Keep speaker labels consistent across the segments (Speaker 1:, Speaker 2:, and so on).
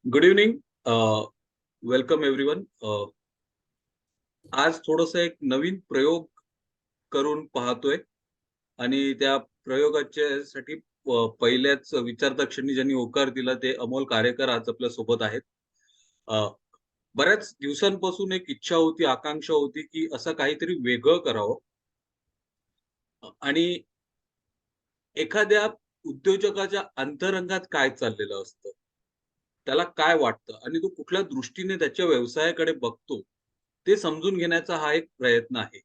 Speaker 1: Good evening. Welcome everyone. आज थोडंसं एक नवीन प्रयोग करून पाहतोय आणि त्या प्रयोगाच्यासाठी पहिल्याच विचारता क्षणी ज्यांनी होकार दिला ते अमोल कारेकर आज आपल्या सोबत आहेत. अ, बऱ्याच दिवसांपासून एक इच्छा होती, आकांक्षा होती, की असं काहीतरी वेगळं करावं आणि एखाद्या उद्योजकाच्या अंतरंगात काय चाललेलं असतं? त्याला काय वाटतं आणि तो कुठल्या दृष्टीने त्याच्या व्यवसायाकडे बघतो, ते समजून घेण्याचा हा एक प्रयत्न आहे.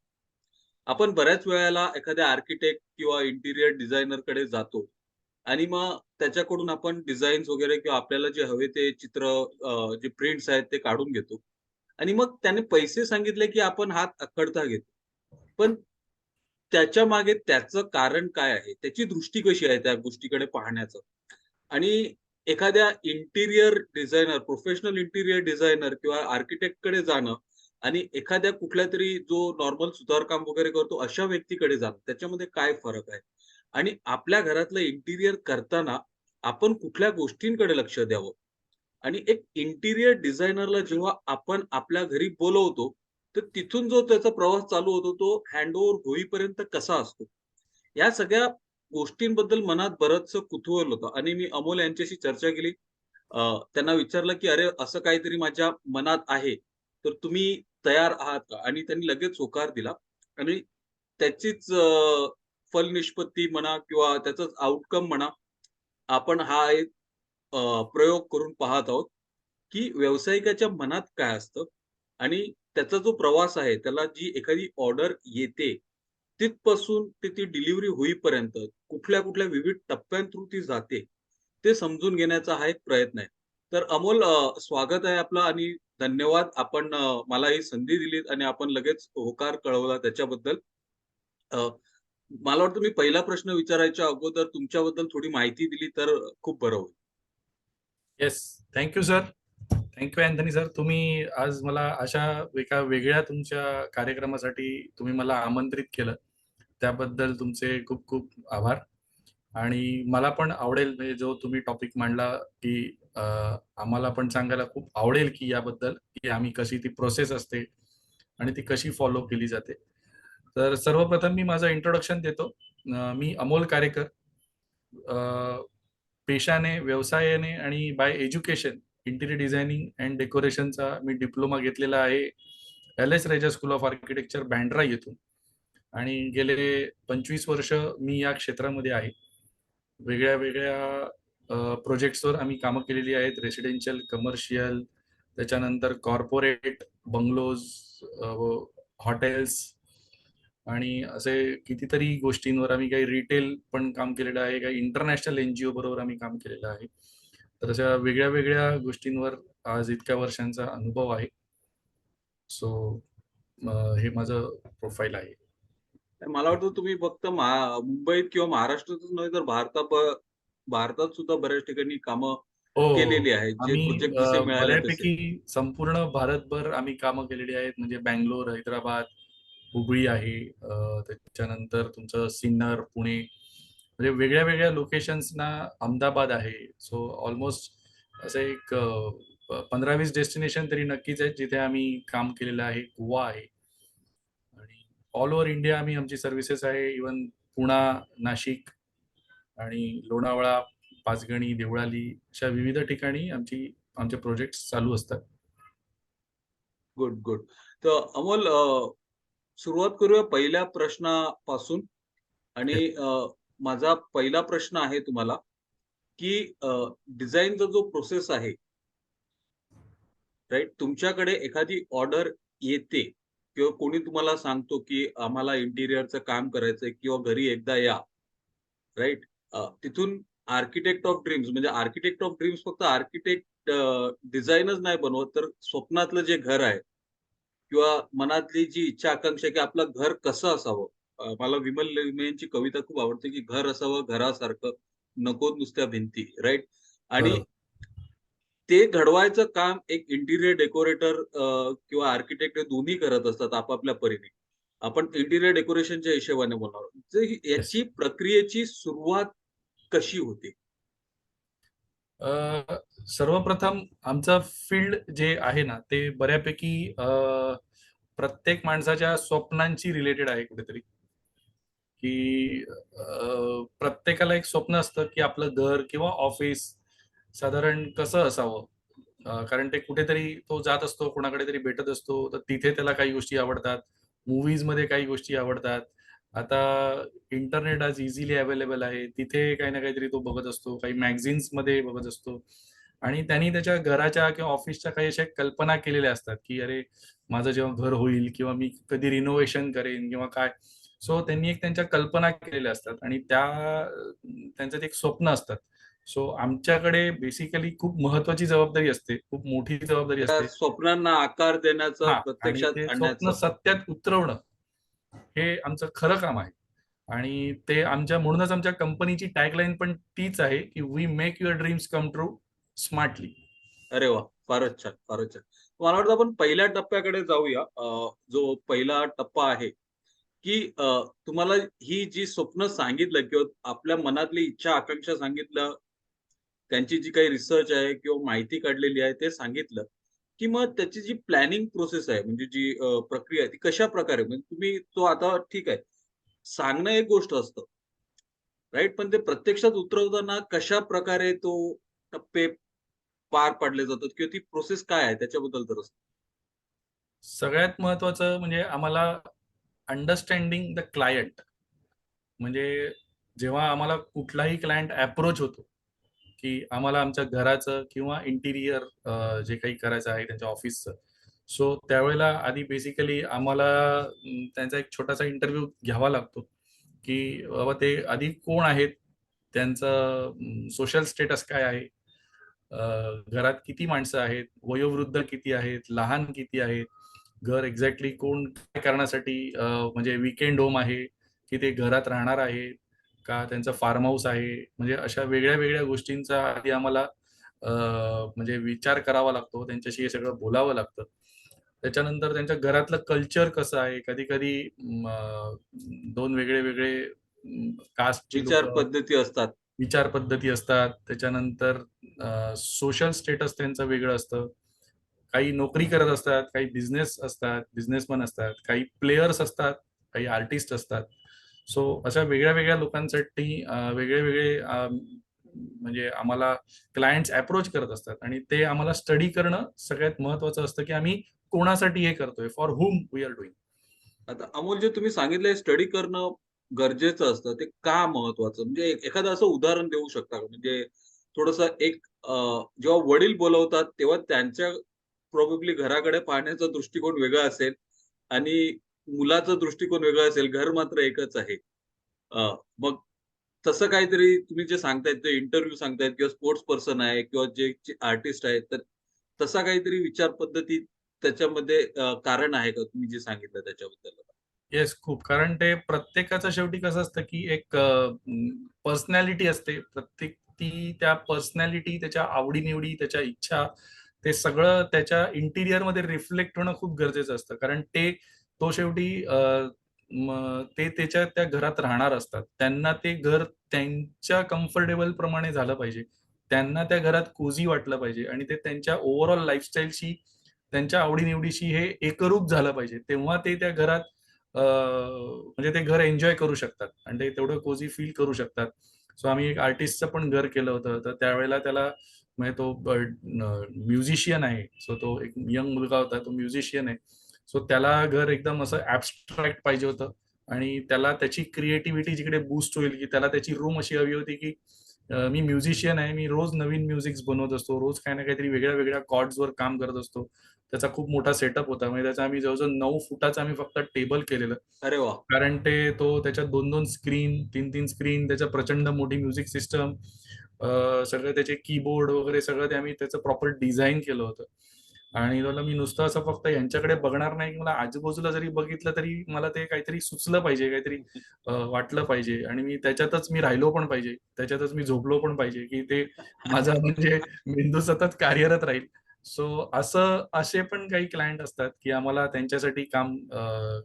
Speaker 1: आपण बऱ्याच वेळेला एखाद्या आर्किटेक्ट किंवा इंटिरियर डिझायनरकडे जातो आणि मग त्याच्याकडून आपण डिझाईन्स वगैरे किंवा आपल्याला जे हवे ते चित्र जे प्रिंट्स आहेत ते काढून घेतो आणि मग त्याने पैसे सांगितले, की आपण हात आखडता घेतो. पण त्याच्यामागे त्याचं कारण काय आहे? त्याची दृष्टी कशी आहे त्या गोष्टीकडे पाहण्याचं? आणि एखाद्या interior designer, professional interior designer किंवा आर्किटेक्टकडे जाणं आणि एखाद्या कुठल्यातरी जो नॉर्मल सुतारकाम वगैरे करतो अशा व्यक्तीकडे जाणं, त्याच्यामध्ये काय फरक आहे? आणि आपल्या घरातलं इंटिरियर करताना आपण कुठल्या गोष्टींकडे लक्ष द्यावं? आणि एक इंटिरियर डिझायनरला जेव्हा आपण आपल्या घरी बोलवतो, तर तिथून जो त्याचा प्रवास चालू होतो, तो हँडओव्हर होईपर्यंत कसा असतो? या सगळ्या गोष्टींबद्दल मनात बरचसं कुतूहल होतं आणि मी अमोल यांच्याशी चर्चा केली. त्यांना विचारलं, की "अरे, असं काहीतरी माझ्या मनात आहे, तर तुम्ही तयार आहात का?" आणि त्यांनी लगेच होकार दिला आणि त्याचीच फलनिष्पत्ती म्हणा किंवा त्याचंच आउटकम म्हणा, आपण हा एक प्रयोग करून पाहत आहोत, की व्यावसायिकाच्या मनात काय असतं आणि त्याचा जो प्रवास आहे, त्याला जी एखादी ऑर्डर येते, तिथपासून ते ती डिलिव्हरी होईपर्यंत कुठल्या-कुठल्या विविध टप्प्यांथ्रू ती जाते, ते समजून घेण्याचा हा एक प्रयत्न आहे. तर अमोल, स्वागत आहे आपलं आणि धन्यवाद. आपण मला ही संधी दिलीत आणि आपण लगेच होकार कळवला त्याच्याबद्दल. अ, मला वाटतं मी पहिला प्रश्न विचारायच्या अगोदर तुमच्याबद्दल थोडी माहिती दिली तर खूप बरं होईल.
Speaker 2: Yes. Thank you sir. Thank you Anthony sir. तुम्ही आज मला अशा एका वेगळ्या तुमच्या कार्यक्रमासाठी तुम्ही मला आमंत्रित केलं. त्याबद्दल तुमचे खूप खूप आभार. आणि मला पण आवडेल म्हणजे जो तुम्ही टॉपिक मांडला की आम्हाला पण सांगायला खूप आवडेल की याबद्दल की आम्ही कशी ती प्रोसेस असते आणि ती कशी फॉलो केली जाते. तर सर्वप्रथम मी माझं इंट्रोडक्शन देतो. मी अमोल कारेकर. पेशाने, व्यवसायाने आणि by education interior designing and डेकोरेशनचा मी डिप्लोमा घेतलेला आहे एल.एस. रेजा स्कूल ऑफ आर्किटेक्चर बँड्रा येथून. आणि गेले 25 वर्ष मी या क्षेत्रामध्ये आहे. वेगळ्या वेगळ्या प्रोजेक्ट्सवर आम्ही कामं केलेली आहेत. रेसिडेन्शियल, कमर्शियल, त्याच्यानंतर कॉर्पोरेट, बंगलोज, हॉटेल्स आणि असे कितीतरी गोष्टींवर आम्ही काही रिटेल पण काम केलेलं आहे, काही इंटरनॅशनल एनजीओ बरोबर आम्ही काम केलेलं आहे. तर अशा वेगळ्या वेगळ्या गोष्टींवर आज इतक्या वर्षांचा अनुभव आहे. सो हे माझं प्रोफाईल आहे.
Speaker 1: मला वाटतं तुम्ही फक्त मुंबईत किंवा महाराष्ट्रातच नव्हे तर भारतात सुद्धा बऱ्याच ठिकाणी कामं
Speaker 2: हो, हो.
Speaker 1: केलेली आहेत. जे
Speaker 2: आम्ही
Speaker 1: प्रोजेक्ट जसे मिळाले तसे.
Speaker 2: बऱ्यापैकी संपूर्ण भारतभर आम्ही कामं केलेली आहेत. म्हणजे बंगलोर, हैदराबाद, हुबळी आहे. त्याच्यानंतर तुमचं सिन्नर, पुणे, म्हणजे वेगळ्या वेगळ्या लोकेशन्सना, अहमदाबाद आहे. सो ऑलमोस्ट असं एक 15-20 डेस्टिनेशन तरी नक्कीच आहेत जिथे आम्ही काम केलेलं आहे. गोवा आहे आणि ऑल ओव्हर इंडिया आम्ही आमची सर्व्हिसेस आहे. इव्हन पुणा, नाशिक आणि लोणावळा, पाचगणी, देवळाली अशा विविध ठिकाणी आमचे प्रोजेक्ट्स चालू असतात.
Speaker 1: Good, good. तर अमोल, सुरुवात करूया पहिल्या प्रश्नापासून आणि माझा पहिला प्रश्न आहे तुम्हाला, की डिझाइनचा जो प्रोसेस आहे, राइट? तुमच्याकडे एखादी ऑर्डर येते किंवा कोणी तुम्हाला सांगतो, की आम्हाला इंटिरियरचं काम करायचंय किंवा घरी एकदा या. राइट? तिथून आर्किटेक्ट ऑफ ड्रीम्स म्हणजे आर्किटेक्ट ऑफ ड्रीम्स फक्त आर्किटेक्ट डिझाईनच नाही बनवत, तर स्वप्नातलं जे घर आहे किंवा मनातली जी इच्छा आकांक्षा आहे, की आपलं घर कसं असावं? मला विमल लेमणे यांची कविता खूप आवडते, की घर असावं घरासारखं, नको नुसत्या भिंती, राइट? आणि
Speaker 2: बरोबर.
Speaker 1: ते घडवायचं काम एक इंटिरियर डेकोरेटर किंवा आर्किटेक्ट हे दोन्ही करत असतात आपापल्या परीने. आपण इंटिरियर डेकोरेशनच्या हिशोबाने बोलणार आहोत. तर
Speaker 2: येस.
Speaker 1: याची प्रक्रियेची सुरुवात कशी होते?
Speaker 2: सर्वप्रथम आमचं फील्ड जे आहे ना, ते बऱ्यापैकी प्रत्येक माणसाच्या स्वप्नांची रिलेटेड आहे कुठेतरी. की प्रत्येकाला एक स्वप्न असतं, की आपलं घर किंवा ऑफिस साधारण कसं असावं. कारण ते कुठेतरी तो जात असतो, कोणाकडे तरी भेटत असतो, तर तिथे त्याला काही गोष्टी आवडतात. मूव्हीजमध्ये काही गोष्टी आवडतात. आता इंटरनेट आज इझिली अवेलेबल आहे. तिथे काही ना काहीतरी तो बघत असतो. काही मॅगझिन्समध्ये बघत असतो. आणि त्यांनी त्याच्या घराच्या किंवा ऑफिसच्या काही अशा कल्पना केलेल्या असतात, की अरे माझं जेव्हा घर होईल किंवा मी कधी रिनोव्हेशन करेन किंवा काय. सो त्यांनी एक त्यांच्या कल्पना केलेल्या असतात आणि त्यांचं ते एक स्वप्न असतात. सो आमच्याकडे बेसिकली खूप महत्वाची जबाबदारी असते. खूप मोठी जबाबदारी
Speaker 1: त्या
Speaker 2: असते.
Speaker 1: स्वप्नांना आकार देण्याचं,
Speaker 2: हां. आणि
Speaker 1: प्रत्यक्षात
Speaker 2: ते स्वप्न
Speaker 1: आणण्याचं.
Speaker 2: सत्यात उतरवणं, हे आमचं खरं काम आहे. आणि ते म्हणूनच आमच्या कंपनीची टॅगलाईन पण तीच आहे, की "we make your dreams come true smartly."
Speaker 1: अरे वाह! फारच छान, फारच छान. मला वाटतं आपण पहिल्या टप्प्याकडे जाऊया. जो पहिला टप्पा आहे, की तुम्हाला ही जी स्वप्न सांगितलं किंवा आपल्या मनातली इच्छा, आकांक्षा सांगितलं, त्यांची जी काही रिसर्च आहे किंवा माहिती काढलेली आहे ते सांगितलं, की मग त्याची जी प्लॅनिंग प्रोसेस आहे म्हणजे जी प्रक्रिया आहे ती कशाप्रकारे म्हणजे तुम्ही तो आता ठीक आहे, सांगणं एक गोष्ट असतं, राइट? पण ते प्रत्यक्षात उतरवताना कशाप्रकारे तो टप्पे पार पाडले जातात किंवा ती प्रोसेस काय आहे त्याच्याबद्दल जरा
Speaker 2: सगळ्यात महत्वाचं म्हणजे आम्हाला अंडरस्टँडिंग द क्लायंट. म्हणजे जेव्हा आम्हाला कुठलाही क्लायंट अप्रोच होतो, की आम्हाला आमच्या घराचं किंवा इंटिरियर जे काही करायचं आहे त्यांच्या ऑफिसचं. सो त्यावेळेला आधी बेसिकली आम्हाला त्यांचा एक छोटासा इंटरव्ह्यू घ्यावा लागतो, की बाबा ते आधी कोण आहेत? त्यांचं सोशल स्टेटस काय आहे? घरात किती माणसं आहेत? वयोवृद्ध किती आहेत? लहान किती आहेत? घर एक्झॅक्टली कोण काय करण्यासाठी म्हणजे वीकेंड होम आहे, की ते घरात राहणार आहे, का त्यांचं फार्म हाऊस आहे? म्हणजे अशा वेगळ्या-वेगळ्या गोष्टींचा आधी आम्हाला म्हणजे विचार करावा लागतो. त्यांच्याशी हे सगळं बोलावं लागतं. त्याच्यानंतर त्यांच्या घरातलं कल्चर कसं आहे? कधी-कधी 2 वेगळे-वेगळे कास्टची
Speaker 1: विचार
Speaker 2: लोकं,
Speaker 1: पद्धती असतात.
Speaker 2: विचार पद्धती असतात. त्याच्यानंतर सोशल स्टेटस त्यांचं वेगळं असतं. काही नोकरी करत असतात, काही बिझनेस असतात, बिझनेसमन असतात, काही प्लेयर्स असतात, काही आर्टिस्ट असतात. सो अशा वेगळ्या-वेगळ्या लोकांसाठी वेगळे-वेगळे म्हणजे आम्हाला क्लायंट्स अप्रोच करत असतात आणि ते आम्हाला स्टडी करणं सगळ्यात महत्वाचं असतं, की आम्ही कोणासाठी हे करतोय, for whom we R doing.
Speaker 1: आता अमोल जे तुम्ही सांगितलंय स्टडी करणं गरजेचं असतं. ते का महत्वाचं? म्हणजे एखादं असं उदाहरण देऊ शकता का? म्हणजे थोडंसं एक जेव्हा वडील बोलवतात तेव्हा त्यांच्या प्रोबॅबली घराकडे पाहण्याचा दृष्टिकोन वेगळा असेल आणि मुलाचा दृष्टिकोन वेगळा असेल. घर मात्र एकच आहे. मग तसं काहीतरी तुम्ही जे सांगतायत ते इंटरव्ह्यू सांगतायत किंवा स्पोर्ट्स पर्सन आहे किंवा जे आर्टिस्ट आहेत, तर तसा काहीतरी विचार पद्धती त्याच्यामध्ये कारण आहे का तुम्ही जे सांगितलं त्याच्याबद्दल?
Speaker 2: येस, खूप. कारण ते प्रत्येकाचं शेवटी कसं असतं, की एक पर्सनॅलिटी असते. प्रत्येक ती त्या पर्सनॅलिटी, त्याच्या आवडी त्याच्या इच्छा, ते सगळं त्याच्या इंटिरियरमध्ये रिफ्लेक्ट होणं खूप गरजेचं असतं. कारण तो शेवटी ते त्याच्या त्या घरात राहणार असतात. त्यांना ते घर त्यांच्या कम्फर्टेबल प्रमाणे झालं पाहिजे. त्यांना त्या घरात कोझी वाटलं पाहिजे आणि ते त्यांच्या ओव्हरऑल लाईफस्टाईलशी, त्यांच्या आवडी हे एकरूप झालं पाहिजे. तेव्हा ते त्या घरात म्हणजे ते घर एन्जॉय करू शकतात आणि ते तेवढं कोझी फील करू शकतात. सो आम्ही एक आर्टिस्टचं पण घर केलं होतं. तर त्यावेळेला त्याला म्हणजे तो म्युझिशियन आहे. सो तो एक यंग मुलगा होता. तो म्युझिशियन आहे. सो त्याला घर एकदम असं ॲब्स्ट्रॅक्ट पाहिजे होतं आणि त्याला त्याची क्रिएटिव्हिटी जिकडे बूस्ट होईल, की त्याला त्याची रूम अशी हवी होती, की मी म्युझिशियन आहे. मी रोज नवीन म्युझिक्स बनवत असतो. रोज काही ना काहीतरी वेगळ्या-वेगळ्या कॉर्ड्सवर काम करत असतो. त्याचा खूप मोठा सेटअप होता. म्हणजे त्याचा आम्ही जवळ-जवळ 9 फुटाचं आम्ही फक्त टेबल केलेलं.
Speaker 1: अरे वाह!
Speaker 2: कारण त्याच्यात 2-2 स्क्रीन, 3-3 स्क्रीन, त्याच्या प्रचंड मोठी म्युझिक सिस्टम, सगळे त्याचे कीबोर्ड वगैरे सगळं ते आम्ही त्याचं प्रॉपर डिझाइन केलं होतं. आणि त्याला मी नुसतं असं फक्त यांच्याकडे बघणार नाही, की मला आजूबाजूला जरी बघितलं तरी मला ते काहीतरी सुचलं पाहिजे, काहीतरी वाटलं पाहिजे आणि मी राहिलो पण पाहिजे. त्याच्यातच मी झोपलो पण पाहिजे, की ते माझा म्हणजे मेंदू सतत कार्यरत राहील. सो असे पण काही क्लायंट असतात, की आम्हाला त्यांच्यासाठी काम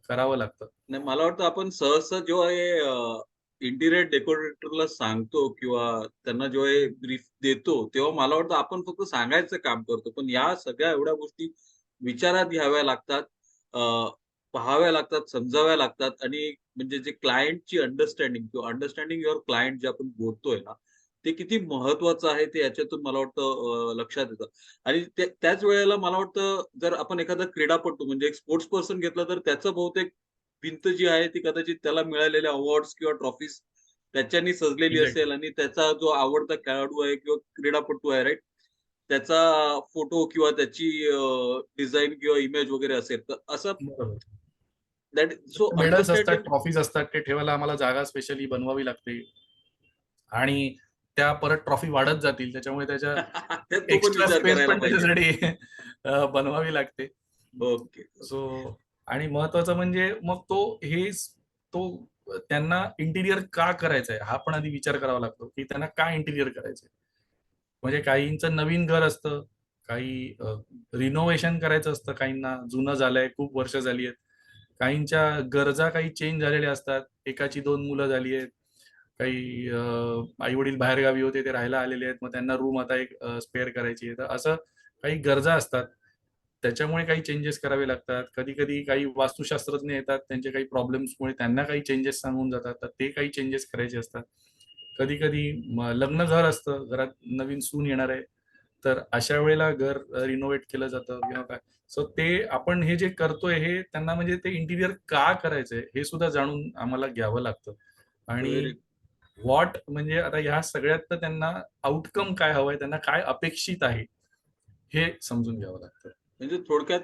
Speaker 2: करावं लागतं.
Speaker 1: नाही मला वाटतं आपण सहसा जेव्हा हे इंटिरियर डेकोरेटरला सांगतो किंवा त्यांना जेव्हा हे ब्रीफ देतो, तेव्हा मला वाटतं आपण फक्त सांगायचं काम करतो. पण या सगळ्या एवढ्या गोष्टी विचारात घ्याव्या लागतात, अ, पाहाव्या लागतात, समजाव्या लागतात आणि म्हणजे जे क्लायंटची अंडरस्टँडिंग किंवा अंडरस्टँडिंग युअर क्लायंट जे आपण बोलतोय ना, ते किती महत्वाचं आहे ते याच्यातून मला वाटतं लक्षात येतं. आणि त्याच वेळेला मला वाटतं जर आपण एखादा क्रीडापटू म्हणजे एक स्पोर्ट्स पर्सन घेतला तर त्याचं बहुतेक भिंत जी आहे ती कदाचित त्याला मिळालेल्या अवॉर्ड्स किंवा ट्रॉफीज त्याच्यानी सजलेली
Speaker 2: एक्झॅक्टली.
Speaker 1: असेल आणि त्याचा जो आवडता खेळाडू आहे किंवा क्रीडापटू आहे राइट, त्याचा फोटो किंवा त्याची डिझाइन किंवा इमेज वगैरे असेल. तर असं
Speaker 2: बरोबर.
Speaker 1: दॅट सो
Speaker 2: मेडल्स असतात,
Speaker 1: अंडरस्टँडिंग
Speaker 2: ट्रॉफीज असतात, ते ठेवायला आम्हाला जागा स्पेशली बनवावी लागते आणि त्या परत ट्रॉफी वाढत जातील, त्याच्यामुळे त्याच्या
Speaker 1: तो पण
Speaker 2: एक्स्ट्रा
Speaker 1: विचार
Speaker 2: स्पेस
Speaker 1: करायला
Speaker 2: पण
Speaker 1: पाहिजे.
Speaker 2: त्याच्यासाठी बनवावी लागते.
Speaker 1: ओके.
Speaker 2: सो आणि महत्वाचं म्हणजे मग तो त्यांना इंटिरियर का करायचंय हा पण आधी विचार करावा लागतो, की त्यांना का इंटिरियर करायचंय. म्हणजे काहींचं नवीन घर असतं, काही रिनोव्हेशन करायचं असतं, काहींना जुनं झालंय, खूप वर्ष झाली आहेत. काहींच्या गरजा काही चेंज झालेल्या असतात, एकाची 2 मुलं झाली आहेत, काही आई वडील बाहेरगावी होते ते राहायला आलेले आहेत, मग त्यांना रूम आता एक स्पेअर करायची आहे. तर असं काही गरजा असतात, त्याच्यामुळे काही चेंजेस करावे लागतात. कधी कधी काही वास्तुशास्त्रज्ञ येतात, त्यांचे काही प्रॉब्लेम्समुळे त्यांना काही चेंजेस सांगून जातात, तर ते काही चेंजेस करायचे असतात. कधी कधी लग्न घर असतं, घरात नवीन सून येणार आहे, तर अशा वेळेला घर रिनोव्हेट केलं जातं किंवा काय. सो ते आपण हे जे करतोय हे त्यांना म्हणजे ते इंटिरियर का करायचंय हे सुद्धा जाणून आम्हाला घ्यावं लागतं. आणि
Speaker 1: व्हेरी
Speaker 2: व्हॉट म्हणजे आता ह्या सगळ्यात तर त्यांना आउटकम काय हवंय, त्यांना काय अपेक्षित आहे हे समजून घ्यावं लागतं.
Speaker 1: म्हणजे थोडक्यात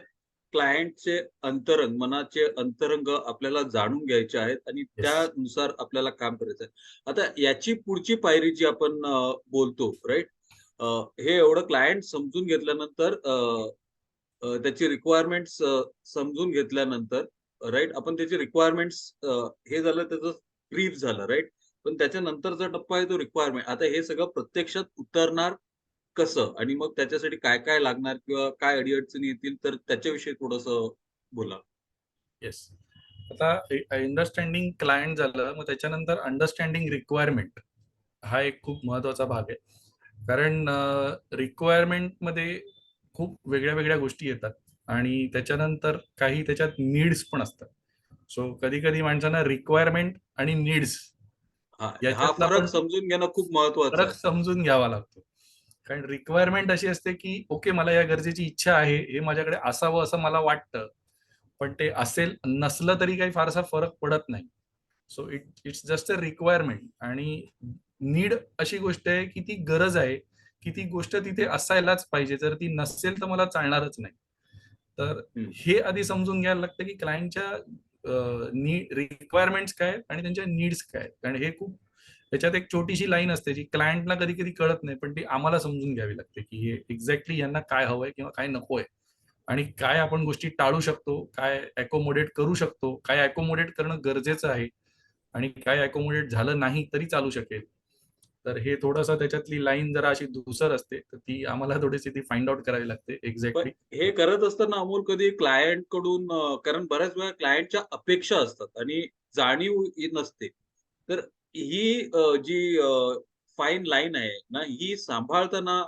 Speaker 1: क्लायंटचे अंतरंग, मनाचे अंतरंग आपल्याला जाणून घ्यायचे आहेत आणि
Speaker 2: येस.
Speaker 1: त्यानुसार आपल्याला काम करायचं आहे. आता याची पुढची पायरी जी आपण बोलतो राइट? हे एवढं क्लायंट समजून घेतल्यानंतर त्याची रिक्वायरमेंट्स समजून घेतल्यानंतर राइट? आपण त्याची रिक्वायरमेंट्स हे झालं त्याचं ब्रीफ झालं राइट? पण त्याच्यानंतरचा टप्पा आहे तो रिक्वायरमेंट. आता हे सगळं प्रत्यक्षात उतरणार कसं? आणि मग त्याच्यासाठी काय-काय लागणार किंवा काय अडी-अडचणी येतील तर त्याच्याविषयी थोडंसं बोला?
Speaker 2: येस. आता अंडरस्टँडिंग क्लायंट झालं, मग त्याच्यानंतर अंडरस्टँडिंग रिक्वायरमेंट हा एक खूप महत्वाचा भाग आहे. कारण रिक्वायरमेंटमध्ये खूप वेगळ्या वेगळ्या गोष्टी येतात आणि त्याच्यानंतर काही त्याच्यात नीड्स पण असतात. सो कधी कधी माणसांना रिक्वायरमेंट आणि नीड्स
Speaker 1: हां, हा
Speaker 2: याच्यातला
Speaker 1: फरक
Speaker 2: पण
Speaker 1: समजून घेणं खूप महत्वाचं
Speaker 2: फरक
Speaker 1: आहे.
Speaker 2: समजून घ्यावा लागतो. कारण रिक्वायरमेंट अशी असते की ओके, मला या गरजेची इच्छा आहे, हे माझ्याकडे असावं असं मला वाटतं, पण ते असेल नसलं तरी काही फारसा फरक पडत नाही. So it's just a requirement. आणि नीड अशी गोष्ट आहे की ती गरज आहे, की ती गोष्ट तिथे असायलाच पाहिजे, जर ती नसेल तर मला चालणारच नाही. तर
Speaker 1: हं.
Speaker 2: हे आधी समजून घ्यायला लागतं की क्लायंटच्या रिक्वायरमेंट्स काय आहेत आणि त्यांच्या नीड्स काय आहेत. आणि हे खूप त्याच्यात एक छोटीशी लाईन असते जी क्लायंटला कधी कधी कळत नाही, पण ती आम्हाला समजून घ्यावी लागते की हे एक्झॅक्टली यांना काय हवंय किंवा काय नकोय, आणि काय आपण गोष्टी टाळू शकतो, काय अकोमोडेट करू शकतो, काय अकोमोडेट करणं गरजेचं आहे आणि काय अकोमोडेट झालं नाही तरी चालू शकेल. तर हे थोडंसं त्याच्यातली लाईन जरा अशी धुसर असते, तर ती आम्हाला थोडीशी ती फाइंड आउट करावी लागते
Speaker 1: पण
Speaker 2: एक्झॅक्टली.
Speaker 1: हे करत असताना अमोल कधी क्लायंटकडून कारण बऱ्याच वेळा क्लायंटच्या अपेक्षा असतात आणि जाणीव नसते. तर ही जी फाईन लाईन आहे ना, ही सांभाळताना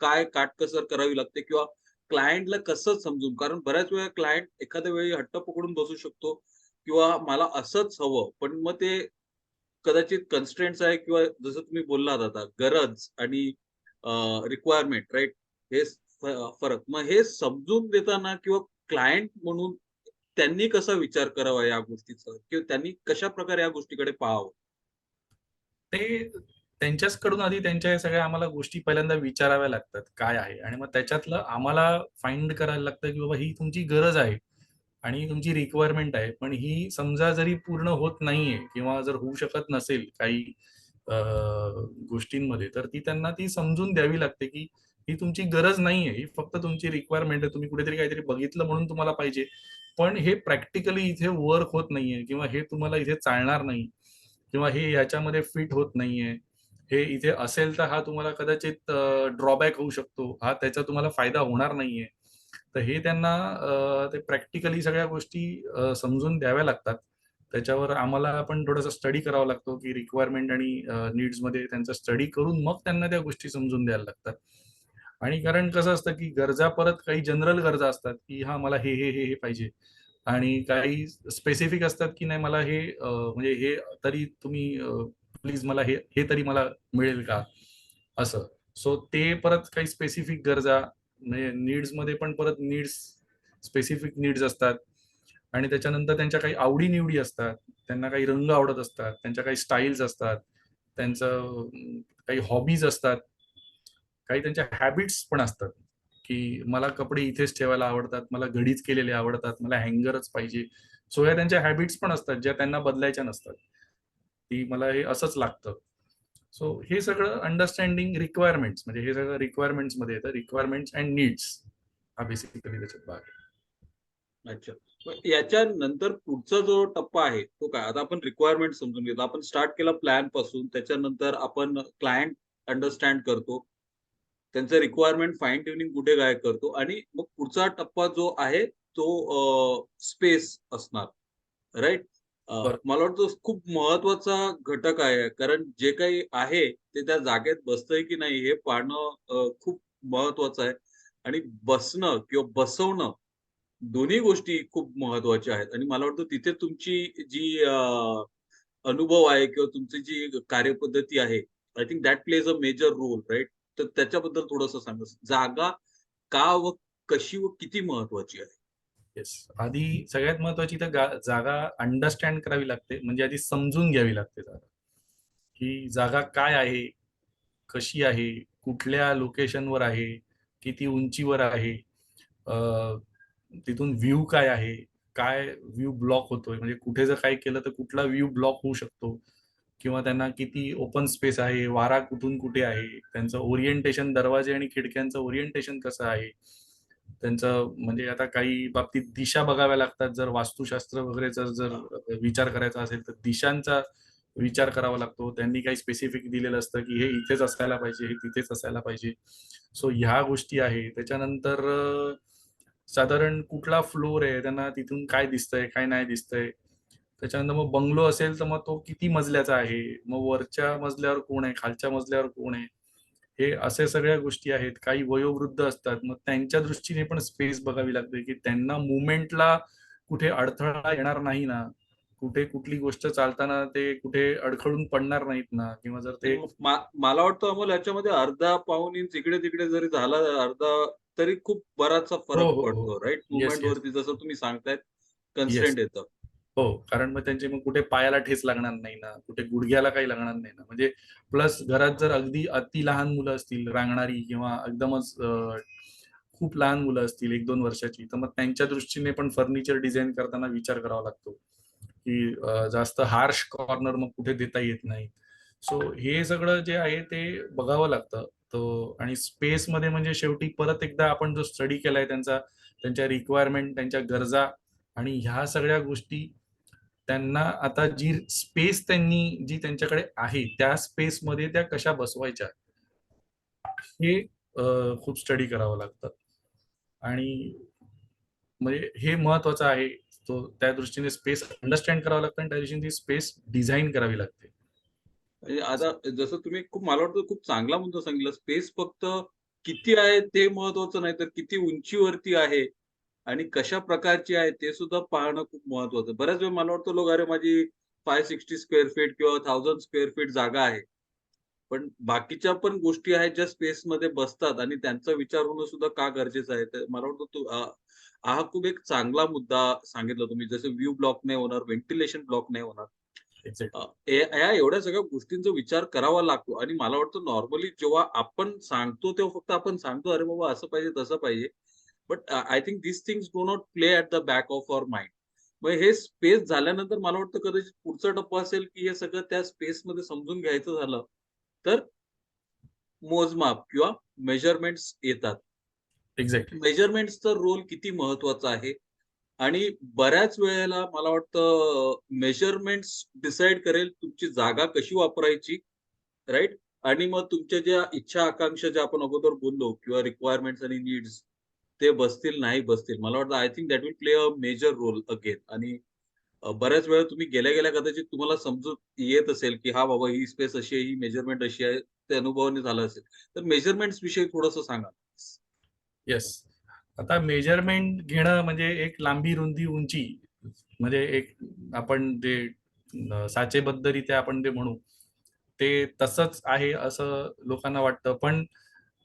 Speaker 1: काय काटकसर करावी लागते किंवा क्लायंटला कसं समजून कारण बऱ्याच वेळा क्लायंट एखाद्या वेळी हट्ट पकडून बसू शकतो किंवा मला असंच हवं. पण मग ते कदाचित कन्स्ट्रेंट्स आहे किंवा जसं तुम्ही बोललात आता गरज आणि रिक्वायरमेंट राइट? हे फरक. मग हे समजून देताना किंवा क्लायंट म्हणून त्यांनी कसा विचार करावा या गोष्टीचा किंवा त्यांनी कशाप्रकारे या गोष्टीकडे पाहावं?
Speaker 2: ते त्यांच्याचकडून आधी त्यांच्या या सगळ्या आम्हाला गोष्टी पहिल्यांदा विचाराव्या लागतात, काय आहे? आणि मग त्याच्यातलं आम्हाला फाइंड करायला लागतं, की बाबा ही तुमची गरज आहे आणि तुमची रिक्वायरमेंट आहे. पण ही समजा जरी पूर्ण होत नाहीये किंवा जर होऊ शकत नसेल काही अ, गोष्टींमध्ये, तर ती समजून द्यावी लागते, की ही तुमची गरज नाहीये, ही फक्त तुमची रिक्वायरमेंट आहे. तुम्ही कुठेतरी काहीतरी बघितलं म्हणून तुम्हाला पाहिजे. पण हे प्रॅक्टिकली इथे वर्क होत नाहीये किंवा हे तुम्हाला इथे चालणार नाही किंवा हे ह्याच्यामध्ये फिट होत नाहीये. हे इथे असेल तर हा तुम्हाला कदाचित ड्रॉबॅक होऊ शकतो. हा त्याचा तुम्हाला फायदा होणार नाहीये. तर हे त्यांना ते प्रॅक्टिकली सगळ्या गोष्टी समजून द्याव्या लागतात. त्याच्यावर आम्हाला पण थोडासा स्टडी करावा लागतो, की रिक्वायरमेंट आणि नीड्समध्ये त्यांचा स्टडी करून मग त्यांना त्या गोष्टी समजून द्यायला लागतात. आणि कारण कसं असतं, की गरजा परत काही जनरल गरजा असतात, की हां, मला हे पाहिजे. आणि काही स्पेसिफिक असतात, की नाही मला हे म्हणजे हे तरी तुम्ही प्लीज मला हे तरी मला मिळेल का? असं. सो ते परत काही स्पेसिफिक गरजा म्हणजे नीड्समध्ये पण परत स्पेसिफिक नीड्स असतात आणि त्याच्यानंतर त्यांच्या काही आवडी-निवडी असतात. त्यांना काही रंग आवडत असतात, त्यांच्या काही स्टाईल्स असतात, त्यांचं काही हॉबीज असतात, काही त्यांच्या हॅबिट्स पण असतात, की मला कपडे इथेच ठेवायला आवडतात, मला घडीच केलेले आवडतात, मला हँगरच पाहिजे. सो या त्यांच्या हॅबिट्स पण असतात, ज्या त्यांना बदलायच्या नसतात, की मला हे असंच लागतं. सो हे सगळं अंडरस्टँडिंग रिक्वायरमेंट्स म्हणजे हे सगळं रिक्वायरमेंट्समध्ये येतं. रिक्वायरमेंट्स अँड नीड्स हा बेसिकली त्याच्यात भाग आहे.
Speaker 1: अच्छा. मग याच्यानंतर पुढचा जो टप्पा आहे, तो काय? आता आपण रिक्वायरमेंट समजून घेतो. आपण स्टार्ट केला प्लॅन पासून. त्याच्यानंतर आपण क्लायंट अंडरस्टँड करतो. त्यांचं रिक्वायरमेंट फाईन ट्युनिंग कुठे काय करतो आणि मग पुढचा टप्पा जो आहे, तो स्पेस असणार. राइट?
Speaker 2: बरं.
Speaker 1: मला वाटतं खूप महत्वाचा घटक आहे. कारण जे काही आहे, ते त्या जागेत बसतंय की नाही हे पाहणं खूप महत्वाचं आहे. आणि बसणं किंवा बसवणं दोन्ही गोष्टी खूप महत्त्वाच्या आहेत आणि मला वाटतं तिथे तुमची जी अनुभव आहे किंवा तुमची जी कार्यपद्धती आहे, I think that plays a major role right? तर त्याच्याबद्दल थोडंसं सांगा. जागा का व कशी व किती महत्त्वाची आहे?
Speaker 2: येस. आधी सगळ्यात महत्वाची तर जागा अंडरस्टँड करावी लागते. म्हणजे आधी समजून घ्यावी लागते जागा, की जागा काय आहे, कशी आहे, कुठल्या लोकेशनवर आहे, किती उंचीवर आहे, अ, तिथून व्ह्यू काय आहे, काय व्ह्यू ब्लॉक होतोय, म्हणजे कुठे जर काय केलं तर कुठला व्ह्यू ब्लॉक होऊ शकतो किंवा त्यांना किती ओपन स्पेस आहे, वारा कुठून कुठे आहे, त्यांचं ओरिएंटेशन, दरवाजे आणि खिडक्यांचं ओरिएंटेशन कसं आहे, त्यांचं म्हणजे आता काही बाबतीत दिशा बघाव्या लागतात. जर वास्तुशास्त्र वगैरे जर जर विचार करायचा असेल तर दिशांचा विचार करावा लागतो. त्यांनी काही स्पेसिफिक दिलेलं असतं, की हे इथेच असायला पाहिजे, हे तिथेच असायला पाहिजे. सो ह्या गोष्टी आहे. त्याच्यानंतर साधारण कुठला फ्लोर आहे, त्यांना तिथून काय दिसतंय, काय नाही दिसतंय. त्याच्यानंतर मग बंगलो असेल तर मग तो किती मजल्याचा आहे, मग वरच्या मजल्यावर कोण आहे, खालच्या मजल्यावर कोण आहे, हे असे सगळ्या गोष्टी आहेत. काही वयोवृद्ध असतात, मग त्यांच्या दृष्टीने पण स्पेस बघावी लागते, की त्यांना मुवमेंटला कुठे अडथळा येणार नाही ना, कुठे कुठली गोष्ट चालताना ते कुठे अडखळून पडणार नाहीत ना, किंवा जर
Speaker 1: आणि
Speaker 2: ते
Speaker 1: मला वाटतं अमोल याच्यामध्ये अर्धा पाऊण इंच इकडे-तिकडे जरी झाला अर्धा तरी खूप बराचसा
Speaker 2: हो,
Speaker 1: फरक
Speaker 2: हो, हो.
Speaker 1: पडतो राइट?
Speaker 2: Yes, yes.
Speaker 1: मूव्हमेंटवरती जसं तुम्ही सांगतायत
Speaker 2: येस.
Speaker 1: कन्स्ट्रेंट येतं.
Speaker 2: हो, कारण मग त्यांचे मग कुठे पायाला ठेच लागणार नाही ना, कुठे गुडघ्याला काही लागणार नाही ना. म्हणजे प्लस घरात जर अगदी अति लहान मुलं असतील, रांगणारी किंवा एकदमच खूप लहान मुलं असतील 1-2 वर्षाची, तर मग त्यांच्या दृष्टीने पण फर्निचर डिझाइन करताना विचार करावा लागतो, की जास्त हार्श कॉर्नर मग कुठे देता येत नाही. सो हे सगळं जे आहे ते बघावं लागतं. आणि स्पेसमध्ये म्हणजे शेवटी परत एकदा आपण जो स्टडी केलाय त्यांचा, त्यांच्या रिक्वायरमेंट, त्यांच्या गरजा आणि ह्या सगळ्या गोष्टी त्यांना आता जी स्पेस त्यांनी जी त्यांच्याकडे आहे त्या स्पेसमध्ये त्या कशा बसवायच्या हे खूप स्टडी करावं लागतं. आणि म्हणजे हे महत्वाचं आहे. तो त्या दृष्टीने स्पेस अंडरस्टँड करावं लागतं आणि त्या दृष्टीने ती स्पेस डिझाइन करावी लागते.
Speaker 1: म्हणजे आता जसं तुम्ही खूप मला वाटतं खूप चांगला मुद्दा सांगितला. स्पेस फक्त किती आहे ते महत्वाचं नाही, तर किती उंचीवरती आहे आणि कशा प्रकारची आहे ते सुद्धा पाहणं खूप महत्वाचं. बऱ्याच वेळा मला वाटतं लोक अरे माझी 560 स्क्वेअर फीट किंवा 1000 स्क्वेअर फीट जागा आहे. पण बाकीच्या पण गोष्टी आहेत ज्या स्पेसमध्ये बसतात आणि त्यांचा विचार होणं सुद्धा का गरजेचं आहे. तर मला वाटतं हा खूप एक चांगला मुद्दा सांगितला तुम्ही. जसं व्ह्यू ब्लॉक नाही होणार, व्हेंटिलेशन ब्लॉक नाही होणार.
Speaker 2: एक्झॅक्टली.
Speaker 1: या एवढ्या सगळ्या गोष्टींचा विचार करावा लागतो आणि मला वाटतं नॉर्मली जेव्हा आपण सांगतो तेव्हा फक्त आपण सांगतो, "अरे बाबा असं पाहिजे, तसं पाहिजे." But I think this things do not play at the back of our mind. मग हे स्पेस झाल्यानंतर मला वाटतं कदाचित पुढचा टप्पा असेल, की हे सगळं त्या स्पेसमध्ये समजून घ्यायचं झालं, तर मोजमाप किंवा मेजरमेंट्स येतात.
Speaker 2: एक्झॅक्टली.
Speaker 1: मेजरमेंट्सचा रोल किती महत्वाचा आहे? आणि बऱ्याच वेळेला मला वाटतं मेजरमेंट्स डिसाईड करेल तुमची जागा कशी वापरायची, राइट? आणि मग तुमच्या ज्या इच्छा, आकांक्षा ज्या आपण अगोदर बोललो किंवा रिक्वायरमेंट्स आणि नीड्स ते बसतील, नाही बसतील. मला वाटतं I think that will play a major role again आणि बऱ्याच वेळा तुम्ही गेल्या गेल्या कदाचित तुम्हाला समजून येत असेल, की हा बाबा ही स्पेस अशी आहे, ही मेजरमेंट अशी आहे, ते अनुभवाने झालं असेल. तर मेजरमेंट्स विषयी थोडंसं सांगा?
Speaker 2: येस. आता मेजरमेंट घेणं म्हणजे एक लांबी, रुंदी, उंची म्हणजे एक आपण जे साचेबद्धरित्या आपण ते म्हणू, ते तसंच आहे असं लोकांना वाटतं. पण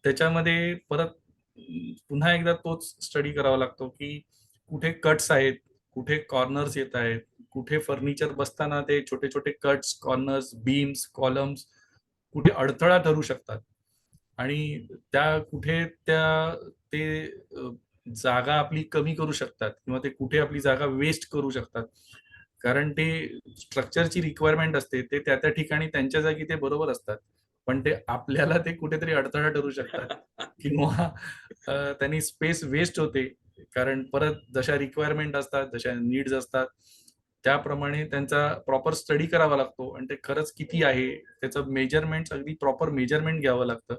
Speaker 2: त्याच्यामध्ये परत पुन्हा एकदा तोच स्टडी करावा लागतो, की कुठे कट्स आहेत, कुठे कॉर्नर्स येत आहेत, कुठे फर्निचर बसताना ते छोटे-छोटे कट्स, कॉर्नर्स, बीम्स, कॉलम्स कुठे अडथळा ठरू शकतात. आणि त्या कुठे ते अ, जागा आपली कमी करू शकतात किंवा ते कुठे आपली जागा वेस्ट करू शकतात. कारण ते स्ट्रक्चरची रिक्वायरमेंट असते. ते त्या ठिकाणी त्यांच्या जागी ते बरोबर असतात. पण ते आपल्याला ते कुठेतरी अडथळा ठरू शकतात किंवा त्यांनी स्पेस वेस्ट होते. कारण परत जशा रिक्वायरमेंट असतात, जशा नीड्स असतात, त्याप्रमाणे त्यांचा प्रॉपर स्टडी करावा लागतो आणि ते खरंच किती आहे, त्याचं मेजरमेंट अगदी प्रॉपर मेजरमेंट घ्यावं लागतं.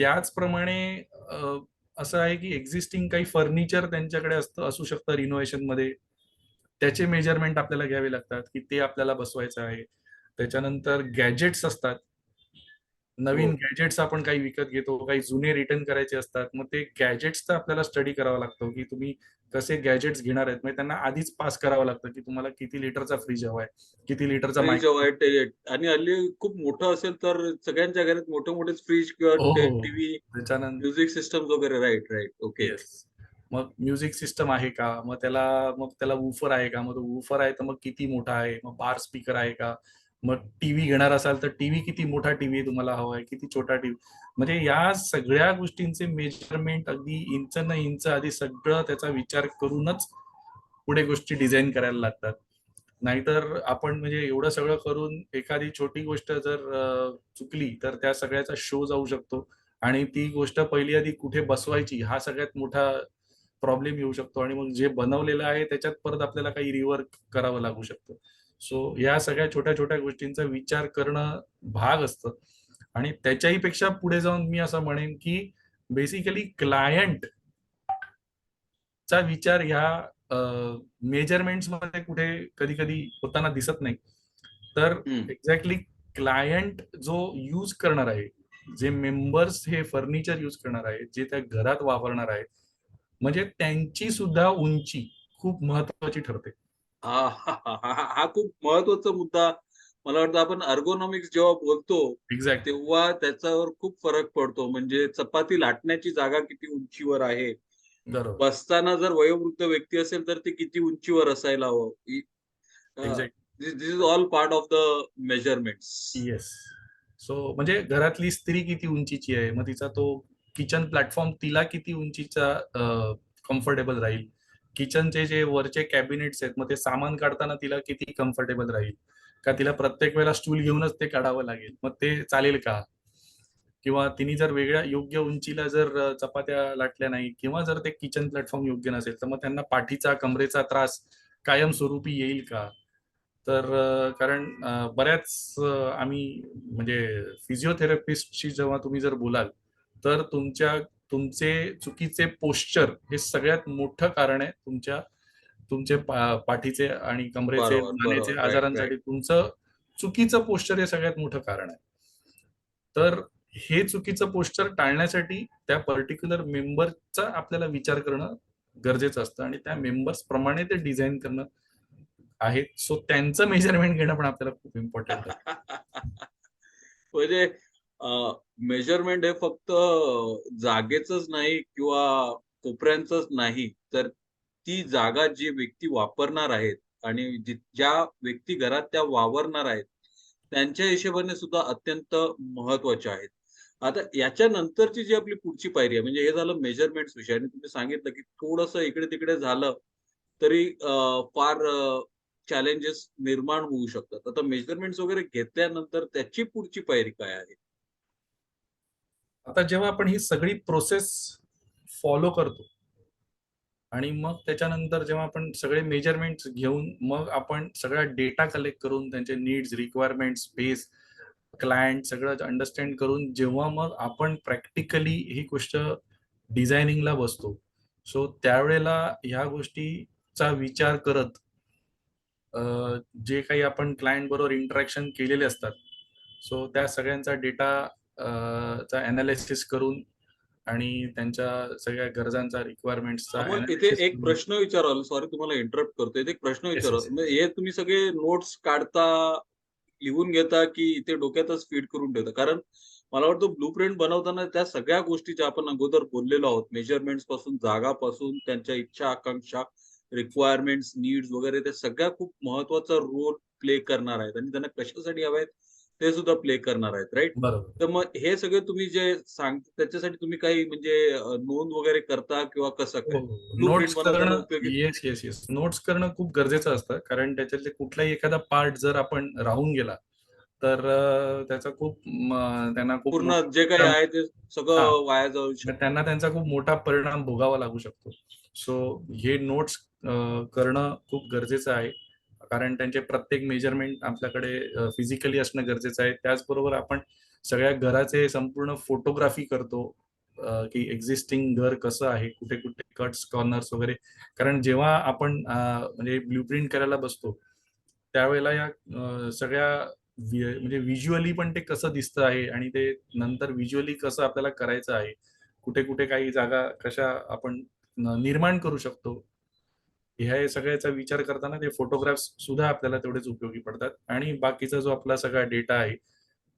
Speaker 2: त्याचप्रमाणे अ, असं आहे की एक्झिस्टिंग काही फर्निचर त्यांच्याकडे असू शकतं रिनोव्हेशनमध्ये. त्याचे मेजरमेंट आपल्याला घ्यावे लागतात, की ते आपल्याला बसवायचं आहे. त्याच्यानंतर गॅजेट्स असतात.
Speaker 1: हो.
Speaker 2: नवीन गॅजेट्स आपण काही विकत घेतो, काही जुने रिटर्न करायचे असतात. मग ते गॅजेट्सचा आपल्याला स्टडी करावा लागतो, की तुम्ही कसे गॅजेट्स घेणार आहेत. म्हणजे त्यांना आधीच पास करावं लागतं, की तुम्हाला किती लिटरचा फ्रिज हवाय, किती लिटरचा
Speaker 1: फ्रिज हवाय
Speaker 2: मायक्रोवेव्ह.
Speaker 1: ते आणि हल्ली खूप मोठं असेल तर सगळ्यांच्या घरात मोठे-मोठेच फ्रिज किंवा
Speaker 2: हो,
Speaker 1: ते
Speaker 2: हो.
Speaker 1: टीव्ही,
Speaker 2: त्याच्यानंतर
Speaker 1: म्युझिक सिस्टम्स वगैरे. Right, right. ओके.
Speaker 2: येस. मग म्युझिक सिस्टम आहे का? मग त्याला वूफर आहे का? मग तो वूफर आहे तर मग किती मोठा आहे? मग बार स्पीकर आहे का? मग टीव्ही घेणार असाल तर टीव्ही किती मोठा टीव्ही तुम्हाला हवाय? किती छोटा टीव्ही? म्हणजे या सगळ्या गोष्टींचे मेजरमेंट अगदी इंच न इंच आधी सगळं त्याचा विचार करूनच पुढे गोष्टी डिझाइन करायला लागतात. नाहीतर आपण म्हणजे एवढं सगळं करून एखादी छोटी गोष्ट जर चुकली तर त्या सगळ्याचा शो जाऊ शकतो आणि ती गोष्ट पहिली आधी कुठे बसवायची हा सगळ्यात मोठा प्रॉब्लेम येऊ शकतो आणि मग जे बनवलेलं आहे त्याच्यात परत आपल्याला काही रिवर्क करावं लागू शकतं. सो या सगळ्या छोट्या-छोट्या गोष्टींचा विचार करणं भाग असतं आणि त्याच्याही पेक्षा पुढे जाऊन मी असं म्हणेन, की बेसिकली क्लायंटचा विचार ह्या मेजरमेंट्समध्ये कुठे कधी-कधी होताना दिसत नाही. तर
Speaker 1: हं.
Speaker 2: एक्झॅक्टली क्लायंट जो यूज करणार आहे, जे मेंबर्स हे फर्निचर यूज करणार आहेत, जे त्या घरात वापरणार आहेत, म्हणजे त्यांची सुद्धा उंची खूप महत्वाची ठरते.
Speaker 1: हां, हां, हां, हां, हां. हा खूप महत्त्वाचा मुद्दा. मला वाटतं आपण अर्गोनॉमिक्स जेव्हा बोलतो,
Speaker 2: एक्झॅक्टली.
Speaker 1: तेव्हा त्याच्यावर खूप फरक पडतो. म्हणजे चपाती लाटण्याची जागा किती उंचीवर आहे.
Speaker 2: बरोबर.
Speaker 1: बसताना जर वयोवृद्ध व्यक्ती असेल, तर ते किती उंचीवर असायला हवं.
Speaker 2: Exact.
Speaker 1: This is all part of the measurements.
Speaker 2: Yes. So म्हणजे घरातली स्त्री किती उंचीची आहे, मग तिचा तो किचन प्लॅटफॉर्म तिला किती उंचीचा कम्फर्टेबल राहील. किचनचे जे वरचे कॅबिनेट्स आहेत, मग ते सामान काढताना तिला किती कम्फर्टेबल राहील. का तिला प्रत्येक वेळेला स्टूल घेऊनच ते काढावं लागेल. मग ते चालेल का? किंवा तिने जर वेगळ्या योग्य उंचीला जर चपात्या लाटल्या नाही किंवा जर ते किचन प्लॅटफॉर्म योग्य नसेल, तर मग त्यांना पाठीचा, कमरेचा त्रास कायमस्वरूपी येईल का? तर कारण बऱ्याच आम्ही म्हणजे फिजिओथेरपिस्टशी जेव्हा तुम्ही जर बोलाल, तर तुमचे चुकीचे पोश्चर हे सगळ्यात मोठं कारण आहे तुमचे पाठीचे आणि कमरेचे,
Speaker 1: बरोबर,
Speaker 2: मानेचे
Speaker 1: बरोबर. Right, right.
Speaker 2: आजारांसाठी तुमचं चुकीचं पोश्चर हे सगळ्यात मोठं कारण आहे. तर हे चुकीचं पोश्चर टाळण्यासाठी त्या पर्टिक्युलर मेंबरचा आपल्याला विचार करणं गरजेचं असतं आणि त्या मेंबर्स प्रमाणे ते डिझाइन करणं आहे. सो त्यांचं मेजरमेंट घेणं पण आपल्याला खूप इम्पोर्टंट आहे.
Speaker 1: म्हणजे मेजरमेंट हे फक्त जागेचंच नाही किंवा कोपऱ्यांचंच नाही, तर ती जागा जी व्यक्ती वापरणार आहेत आणि ज्या व्यक्ती घरात त्या वावरणार आहेत, त्यांच्या हिशोबाने सुद्धा अत्यंत महत्त्वाच्या आहेत. आता याच्यानंतरची जी आपली पुढची पायरी आहे, म्हणजे हे झालं मेजरमेंट्स विषयी आणि तुम्ही सांगितलं, की थोडंसं इकडे-तिकडे झालं, तरी फार चॅलेंजेस निर्माण होऊ शकतात. आता मेजरमेंट्स वगैरे घेतल्यानंतर त्याची पुढची पायरी काय आहे?
Speaker 2: आता जेव्हा आपण ही सगळी प्रोसेस फॉलो करतो आणि मग त्याच्यानंतर जेव्हा आपण सगळे मेजरमेंट्स घेऊन मग आपण सगळा डेटा कलेक्ट करून त्यांचे नीड्स, रिक्वायरमेंट्स, स्पेस, क्लायंट सगळं अंडरस्टँड करून जेव्हा मग आपण प्रॅक्टिकली ही गोष्ट डिझायनिंगला बसतो. सो त्यावेळेला ह्या गोष्टीचा विचार करत जे काही आपण क्लायंट बरोबर इंटरॅक्शन केलेले असतात, सो त्या सगळ्यांचा डेटा चा अनालिसिस करून आणि त्यांच्या सगळ्या गरजांचा, रिक्वायरमेंट्सचा
Speaker 1: मग इथे
Speaker 2: अनालिसिस
Speaker 1: एक
Speaker 2: करून.
Speaker 1: प्रश्न विचाराल, सॉरी तुम्हाला इंटरप्ट करतोय. इथे एक प्रश्न
Speaker 2: येस,
Speaker 1: विचाराल.
Speaker 2: येस.
Speaker 1: मग हे तुम्ही सगळे नोट्स काढता, लिहून घेता, की इथे डोक्यातच फीड करून ठेवता? कारण मला वाटतं ब्लूप्रिंट बनवताना त्या सगळ्या गोष्टी ज्या आपण अगोदर बोललेलो आहोत, मेजरमेंट्स पासून, जागापासून, त्यांच्या इच्छा, आकांक्षा, रिक्वायरमेंट्स, नीड्स वगैरे त्या सगळ्या खूप महत्त्वाचा रोल प्ले करणार आहेत आणि त्यांना कशासाठी हव्या आहेत, ते सुद्धा प्ले करणार आहेत, राइट?
Speaker 2: बरोबर.
Speaker 1: तर मग हे सगळे तुम्ही जे सांगता त्याच्यासाठी तुम्ही काही म्हणजे नोंद वगैरे करता किंवा कसं
Speaker 2: हो,
Speaker 1: काय?
Speaker 2: हो.
Speaker 1: ब्लूप्रिंट
Speaker 2: नोट्स
Speaker 1: बनवताना
Speaker 2: करणं.
Speaker 1: उपयोगी
Speaker 2: येस, येस, येस. नोट्स करणं खूप गरजेचं असतं. कारण त्याच्यातले कुठलाही एखादा पार्ट जर आपण राहून गेला, तर त्याचा त्यांना खूप
Speaker 1: पूर्ण
Speaker 2: मोठा
Speaker 1: जे काही
Speaker 2: परिणाम.
Speaker 1: आहे ते
Speaker 2: हां.
Speaker 1: सगळं वाया जाऊ
Speaker 2: मग
Speaker 1: शकतं.
Speaker 2: त्यांना त्यांचा खूप मोठा परिणाम भोगावा लागू शकतो. सो हे नोट्स करणं खूप गरजेचं आहे. कारण त्यांचे प्रत्येक मेजरमेंट आपल्याकडे फिजिकली असणं गरजेचं आहे. त्याचबरोबर आपण सगळ्या घराचे संपूर्ण फोटोग्राफी करतो, की एक्झिस्टिंग घर कसं आहे, कुठे-कुठे कट्स, कॉर्नर्स वगैरे. कारण जेव्हा आपण म्हणजे ब्लूप्रिंट करायला बसतो, त्यावेळेला या सगळ्या म्हणजे व्हिज्युअली पण ते कसं दिसतं आहे आणि ते नंतर व्हिज्युअली कसं आपल्याला करायचं आहे. कुठे-कुठे काही जागा कशा आपण निर्माण करू शकतो. ह्या सगळ्याचा विचार करताना ते फोटोग्राफ्स सुद्धा आपल्याला तेवढेच उपयोगी पडतात आणि बाकीचा जो आपला सगळा डेटा आहे,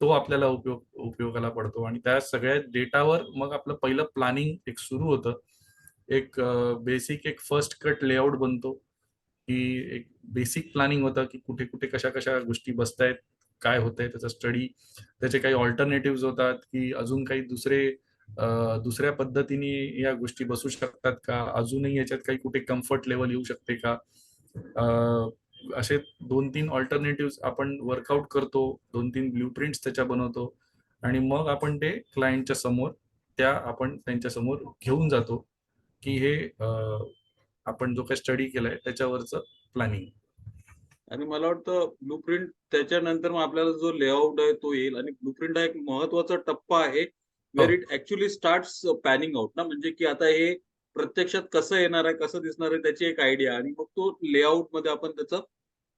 Speaker 2: तो आपल्याला उपयोगाला पडतो आणि त्या सगळ्या डेटावर मग आपलं पहिलं प्लॅनिंग एक सुरू होतं. एक बेसिक एक फर्स्ट कट लेआउट बनतो, की एक बेसिक प्लॅनिंग होतं, की कुठे-कुठे, कशा-कशा गोष्टी बसतायत, काय होतंय त्याचा स्टडी, त्याचे काही अल्टरनेटिव्हज होतात, की अजून काही दुसऱ्या पद्धतीने या गोष्टी बसू शकतात का? अजूनही याच्यात काही कुठे कम्फर्ट लेव्हल येऊ शकते का? असे 2-3 अल्टरनेटिव्हज आपण वर्कआउट करतो, 2-3 ब्लूप्रिंट्स त्याच्या बनवतो आणि मग आपण ते क्लायंटच्या समोर आपण त्यांच्या समोर घेऊन जातो, की हे आपण जो काही स्टडी केलाय त्याच्यावरचं प्लॅनिंग.
Speaker 1: आणि मला वाटतं ब्लूप्रिंट त्याच्यानंतर मग आपल्याला जो लेआउट आहे तो येईल आणि ब्लूप्रिंट हा एक महत्त्वाचा टप्पा आहे,
Speaker 2: हो,
Speaker 1: where it actually starts panning out ना, म्हणजे की आता हे प्रत्यक्षात कसं येणार आहे, कसं दिसणार आहे त्याची एक आयडिया आणि मग तो लेआउटमध्ये आपण त्याचं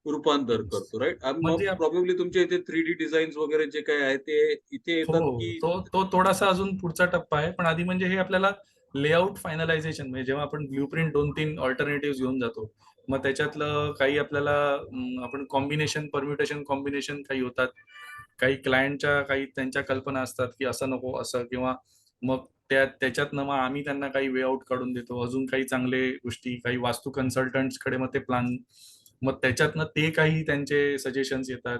Speaker 1: रूपांतर
Speaker 2: येस.
Speaker 1: करतो, राइट? आणि मग
Speaker 2: म्हणजे
Speaker 1: प्रोबॅबली तुमच्या इथे 3D डिझाईन्स वगैरे जे काही आहे ते इथे येतात
Speaker 2: हो.
Speaker 1: की
Speaker 2: तो थोडासा अजून पुढचा टप्पा आहे. पण आधी म्हणजे हे आपल्याला लेआउट फायनलायझेशन, म्हणजे जेव्हा आपण ब्लूप्रिंट 2-3 अल्टरनेटिव्हज घेऊन जातो. मग त्याच्यातलं काही आपल्याला आपण कॉम्बिनेशन, परम्युटेशन कॉम्बिनेशन काही होतात. काही क्लायंटच्या काही त्यांच्या कल्पना असतात, की असं नको असं, किंवा मग त्याच्यातनं मग आम्ही त्यांना काही वे आउट काढून देतो. अजून काही चांगले गोष्टी, काही वास्तू कन्सल्टंट्सकडे मग ते प्लॅन, मग त्याच्यातनं ते काही त्यांचे सजेशन्स येतात.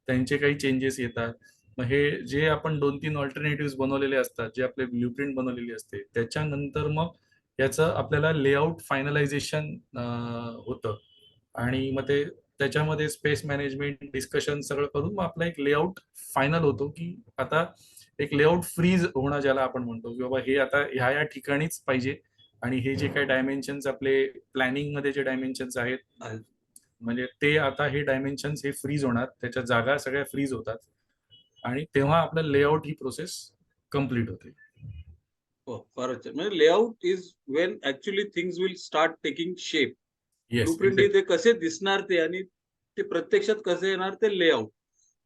Speaker 2: त्यांचे काही चेंजेस येतात. मग हे जे आपण 2-3 अल्टरनेटिव्हज बनवलेले असतात, जे आपले ब्लूप्रिंट बनवलेली असते, त्याच्यानंतर मग याचं आपल्याला लेआउट फायनलायझेशन होतं आणि मग ते त्याच्यामध्ये स्पेस मॅनेजमेंट डिस्कशन सगळं करून मग आपला एक लेआउट फायनल होतो, की आता एक लेआउट फ्रीज होणं ज्याला आपण म्हणतो, की बाबा हे आता ह्या-ह्या ठिकाणीच पाहिजे आणि हे जे काही डायमेन्शन्स आपले प्लॅनिंगमध्ये जे डायमेन्शन्स आहेत, म्हणजे ते आता हे डायमेन्शन्स हे फ्रीज होणार, त्याच्या जागा सगळ्या फ्रीज होतात आणि तेव्हा आपलं लेआउट ही प्रोसेस कंप्लीट होते.
Speaker 1: हो, फारच छान. म्हणजे layout is when actually things will start taking shape.
Speaker 2: Yes,
Speaker 1: blueprint हे
Speaker 2: एक्झॅक्टली.
Speaker 1: ते कसे दिसणार ते आणि ते प्रत्यक्षात कसे येणार ते लेआउट.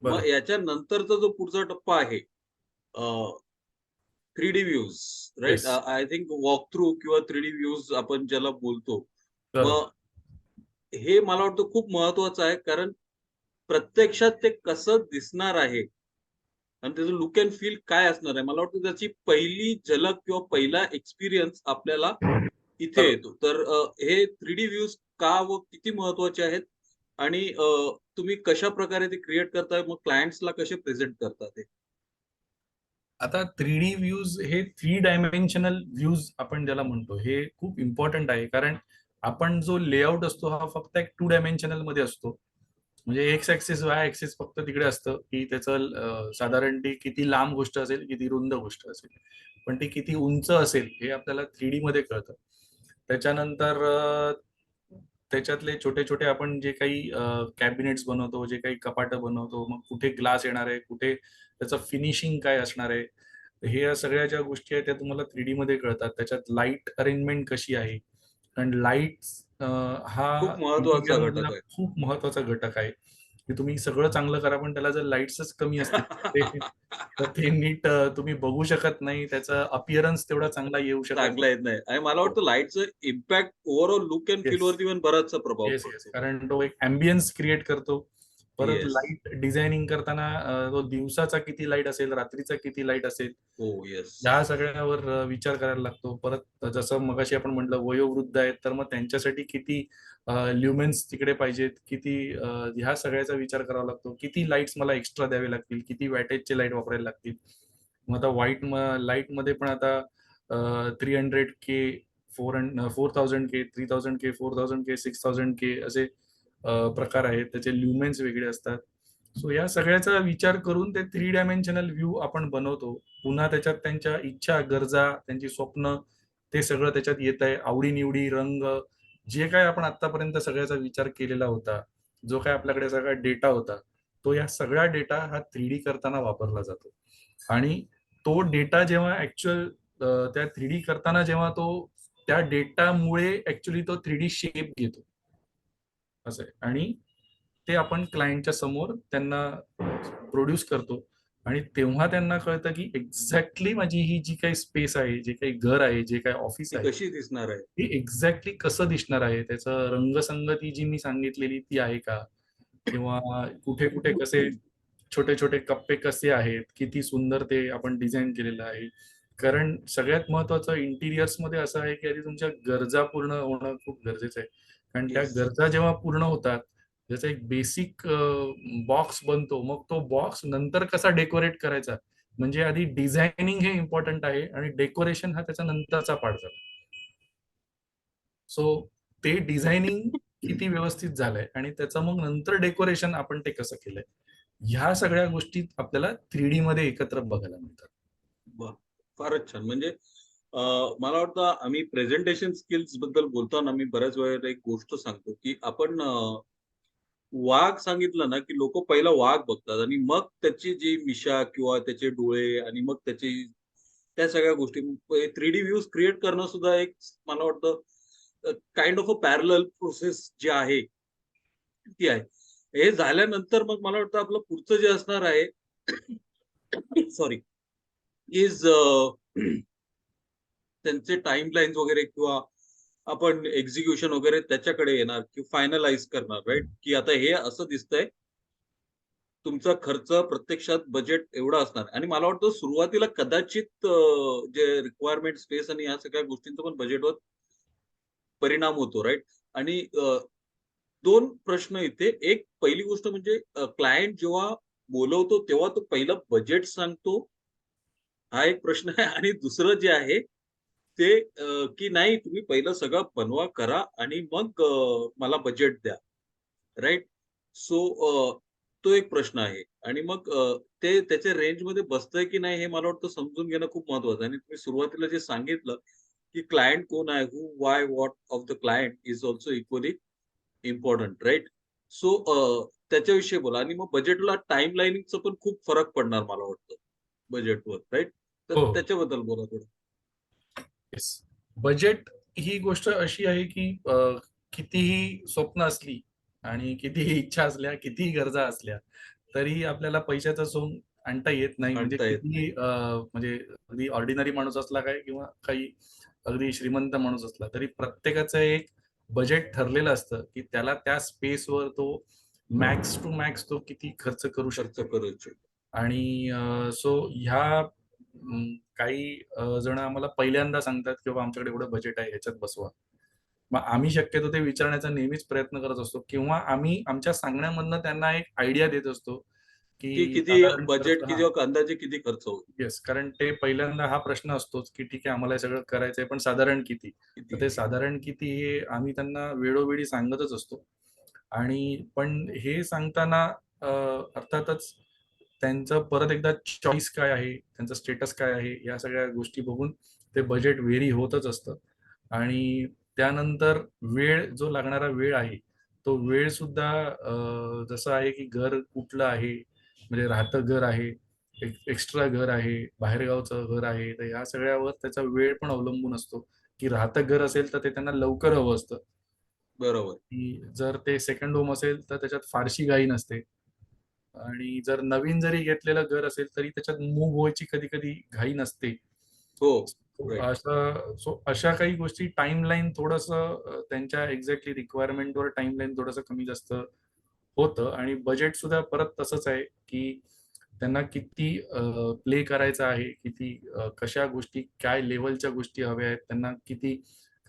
Speaker 1: मग
Speaker 2: बरोबर.
Speaker 1: याच्या नंतरचा जो पुढचा टप्पा आहे 3D views, right?
Speaker 2: Yes.
Speaker 1: I think walk through किंवा 3D व्ह्यूज आपण ज्याला बोलतो.
Speaker 2: बरोबर.
Speaker 1: मग हे मला वाटतं खूप महत्वाचं आहे कारण प्रत्यक्षात ते कसं दिसणार आहे आणि त्याचं लूक अँड फील काय असणार आहे. मला वाटतं त्याची पहिली झलक किंवा पहिला एक्सपिरियन्स आपल्याला इथे
Speaker 2: बरोबर.
Speaker 1: येतो. तर हे 3D व्ह्यूज का व किती महत्वाचे आहेत आणि तुम्ही कशाप्रकारे ते क्रिएट करताय, मग क्लायंट्सला कसे प्रेझेंट करता ते?
Speaker 2: आता 3D व्ह्यूज हे 3 डायमेन्शनल व्ह्यूज आपण ज्याला म्हणतो, हे खूप इम्पोर्टंट आहे. कारण आपण जो लेआउट असतो हा फक्त एक 2 डायमेन्शनल मध्ये असतो. म्हणजे एक्स ॲक्सिस, वाय ॲक्सिस फक्त तिकडे असतं, की त्याचं साधारण ती किती लांब गोष्ट असेल, किती रुंद गोष्ट असेल. पण ती किती उंच असेल हे आपल्याला 3D मध्ये कळतं. त्याच्यानंतर त्याच्यातले छोटे-छोटे आपण जे काही कॅबिनेट्स बनवतो, जे काही कपाटं बनवतो, मग कुठे ग्लास येणार आहे, कुठे त्याचं फिनिशिंग काय असणार आहे. हे या सगळ्या ज्या गोष्टी आहेत त्या तुम्हाला 3D मध्ये कळतात. त्याच्यात लाईट अरेंजमेंट कशी आहे. कारण लाईट्स हा
Speaker 1: खूप महत्वाचा
Speaker 2: इंटिरियर मधला
Speaker 1: घटक आहे.
Speaker 2: खूप महत्वाचा घटक आहे, की तुम्ही सगळं चांगलं करा, पण त्याला जर लाईट्सच कमी असतील, तर ते नीट तुम्ही बघू शकत नाही. त्याचा अपीअरन्स तेवढा चांगला येऊ शकत
Speaker 1: चांगला येत नाही आणि मला
Speaker 2: नाही.
Speaker 1: वाटतं लाईटचं impact overall look and feel
Speaker 2: yes.
Speaker 1: वरती पण बराचसा प्रभाव
Speaker 2: येस, येस.
Speaker 1: पडतो.
Speaker 2: कारण तो एक अँबियन्स क्रिएट करतो. परत
Speaker 1: येस.
Speaker 2: लाईट डिझायनिंग करताना तो दिवसाचा किती लाईट असेल, रात्रीचा किती लाईट असेल,
Speaker 1: हो, येस.
Speaker 2: ह्या सगळ्यावर विचार करायला लागतो. परत जसं मगाशी आपण म्हटलं वयोवृद्ध आहेत, तर मग त्यांच्यासाठी किती ल्युमेन्स तिकडे पाहिजेत, किती ह्या सगळ्याचा विचार करावा लागतो. किती लाईट्स मला एक्स्ट्रा द्यावे लागतील, किती वॅटेजचे लाईट वापरायला लागतील. मग आता लाईटमध्ये पण आता 300K, 4000K, 3000K, 4000K, 6000K असे प्रकार आहेत. त्याचे ल्युमेन्स वेगळे असतात. सो या सगळ्याचा विचार करून ते 3 डायमेन्शनल व्ह्यू आपण बनवतो. पुन्हा त्याच्यात त्यांच्या इच्छा, गरजा, त्यांची स्वप्न ते सगळं त्याच्यात येत आहे. आवडी-निवडी, रंग जे काही आपण आतापर्यंत सगळ्याचा विचार केलेला होता, जो काही आपल्याकडे सगळा डेटा होता, तो या सगळा डेटा हा 3D करताना वापरला जातो. आणि तो डेटा जेव्हा ऍक्च्युअल त्या 3D करताना जेव्हा तो त्या डेटामुळे ऍक्च्युअली तो 3D शेप घेतो. असं आहे. आणि ते आपण क्लायंटच्या समोर त्यांना प्रोड्यूस करतो आणि तेव्हा त्यांना कळतं की एक्झॅक्टली माझी ही जी काही स्पेस आहे, जे काही घर आहे, जे काही ऑफिस
Speaker 1: ती
Speaker 2: आहे,
Speaker 1: कशी दिसणार आहे?
Speaker 2: ते एक्झॅक्टली कसं दिसणार आहे, त्याचं रंगसंगती जी मी सांगितलेली ती आहे का, किंवा कुठे कुठे कसे छोटे छोटे कप्पे कसे आहेत, किती सुंदर ते आपण डिझाईन केलेलं आहे. कारण सगळ्यात महत्वाचं इंटिरियर्स मध्ये असं आहे की आधी तुमच्या गरजा पूर्ण होणं खूप गरजेचं आहे. कारण त्या
Speaker 1: येस.
Speaker 2: गरजा जेव्हा पूर्ण होतात, ज्याचा एक बेसिक बॉक्स बनतो, मग तो बॉक्स नंतर कसा डेकोरेट करायचा, म्हणजे आधी डिझायनिंग हे इम्पॉर्टंट आहे आणि डेकोरेशन हा त्याचा नंतरचा पार्ट झाला. सो ते डिझायनिंग किती व्यवस्थित झालंय आणि त्याचं मग नंतर डेकोरेशन आपण ते कसं केलंय, ह्या सगळ्या गोष्टी आपल्याला 3D मध्ये एकत्र बघायला मिळतात.
Speaker 1: वाह! फारच छान. म्हणजे अ, मला वाटतं आम्ही प्रेझेंटेशन स्किल्स बद्दल बोलताना मी बऱ्याच वेळेला एक गोष्ट सांगतो, की आपण वाघ सांगितलं ना, की लोकं पहिला वाघ बघतात आणि मग त्याची जी मिशा किंवा त्याचे डोळे आणि मग त्याची त्या सगळ्या गोष्टी 3D व्ह्यूज क्रिएट करणं सुद्धा एक मला वाटतं kind of a parallel process जी आहे, ती आहे. हे झाल्यानंतर मग मला वाटतं आपलं पुढचं जे असणार आहे सॉरी इज त्यांचे टाईमलाईन्स वगैरे किंवा आपण एक्झिक्युशन वगैरे त्याच्याकडे येणार की फायनलाईज करणार राइट? की आता हे असं दिसतंय, तुमचा खर्च प्रत्यक्षात बजेट एवढा असणार आणि मला वाटतं सुरुवातीला कदाचित जे रिक्वायरमेंट स्पेस आणि ह्या सगळ्या गोष्टींचा पण बजेटवर परिणाम होतो राइट? आणि 2 प्रश्न इथे. एक पहिली गोष्ट म्हणजे क्लायंट जेव्हा बोलवतो तेव्हा तो पहिलं बजेट सांगतो हा एक प्रश्न आहे आणि दुसरं जे आहे ते की नाही तुम्ही पहिलं सगळं बनवा, करा आणि मग मला बजेट द्या. राइट? सो तो एक प्रश्न आहे आणि मग ते त्याच्या रेंजमध्ये बसतंय की नाही हे मला वाटतं समजून घेणं खूप महत्वाचं आहे आणि तुम्ही सुरुवातीला जे सांगितलं, की क्लायंट कोण आहे? Who, why, what of the client is also equally important right? So त्याच्याविषयी बोला आणि मग बजेटला टाईमलाईनिंगचा पण खूप फरक पडणार मला वाटतं बजेटवर राइट? तर
Speaker 2: हो.
Speaker 1: त्याच्याबद्दल बोला थोडं.
Speaker 2: येस. बजेट ही गोष्ट अशी आहे की कितीही स्वप्न असली आणि कितीही इच्छा असल्या, कितीही गरजा असल्या, तरी आपल्याला पैशाचं सोंग आणता येत नाही. म्हणजे
Speaker 1: आणता येत नाही.
Speaker 2: कितीही म्हणजे अगदी ऑर्डिनरी माणूस असला काय किंवा काही अगदी श्रीमंत माणूस असला, तरी प्रत्येकाचं एक बजेट ठरलेलं असतं, की त्याला त्या स्पेसवर तो मॅक्स टू मॅक्स तो किती खर्च करू
Speaker 1: खर्च
Speaker 2: शकतो.
Speaker 1: करू इच्छितो.
Speaker 2: आणि सो ह्या काही जण आम्हाला पहिल्यांदा सांगतात की बाबा आमच्याकडे एवढं बजेट आहे, ह्याच्यात बसवा. मग आम्ही शक्यतो ते विचारण्याचा नेहमीच प्रयत्न करत असतो किंवा आम्ही आमच्या सांगण्यामधनं त्यांना एक आयडिया देत असतो,
Speaker 1: की
Speaker 2: की
Speaker 1: किती
Speaker 2: साधारण खर्च
Speaker 1: बजेट किती किंवा अंदाजे किती खर्च होईल?
Speaker 2: येस. कारण ते पहिल्यांदा हा प्रश्न असतोच, की ठीक आहे आम्हाला हे सगळं करायचंय, पण साधारण किती? तर
Speaker 1: किती?
Speaker 2: ते साधारण किती हे आम्ही त्यांना वेळोवेळी सांगतच असतो. आणि पण हे सांगताना अर्थातच त्यांचं परत एकदा चॉईस काय आहे, त्यांचं स्टेटस काय आहे, या सगळ्या गोष्टी बघून ते बजेट व्हेरी होतच असतं. आणि त्यानंतर जो लागणारा वेळ आहे, तो वेळ सुद्धा जसं आहे की घर कुठलं आहे, म्हणजे राहतं घर आहे, एक्स्ट्रा घर आहे, बाहेरगावचं घर आहे, तर ह्या सगळ्यावर त्याचा वेळ पण अवलंबून असतो, की राहतं घर असेल तर ते त्यांना लवकर हवं असतं.
Speaker 1: बरोबर.
Speaker 2: की जर ते सेकंड होम असेल तर त्याच्यात फारशी घाई नसते, आणि जर नवीन जरी घेतलेलं घर असेल तरी त्याच्यात मूव्ह व्हायची कधी कधी घाई नसते.
Speaker 1: हो.
Speaker 2: So,
Speaker 1: right.
Speaker 2: अशा काही गोष्टी टाइमलाईन थोडस त्यांच्या एक्झॅक्टली रिक्वायरमेंटवर टाइमलाईन थोडंसं कमी जास्त होतं. आणि बजेट सुद्धा परत तसंच आहे की त्यांना किती प्ले करायचं आहे, किती कशा गोष्टी, काय लेवलच्या गोष्टी हव्या आहेत त्यांना, किती.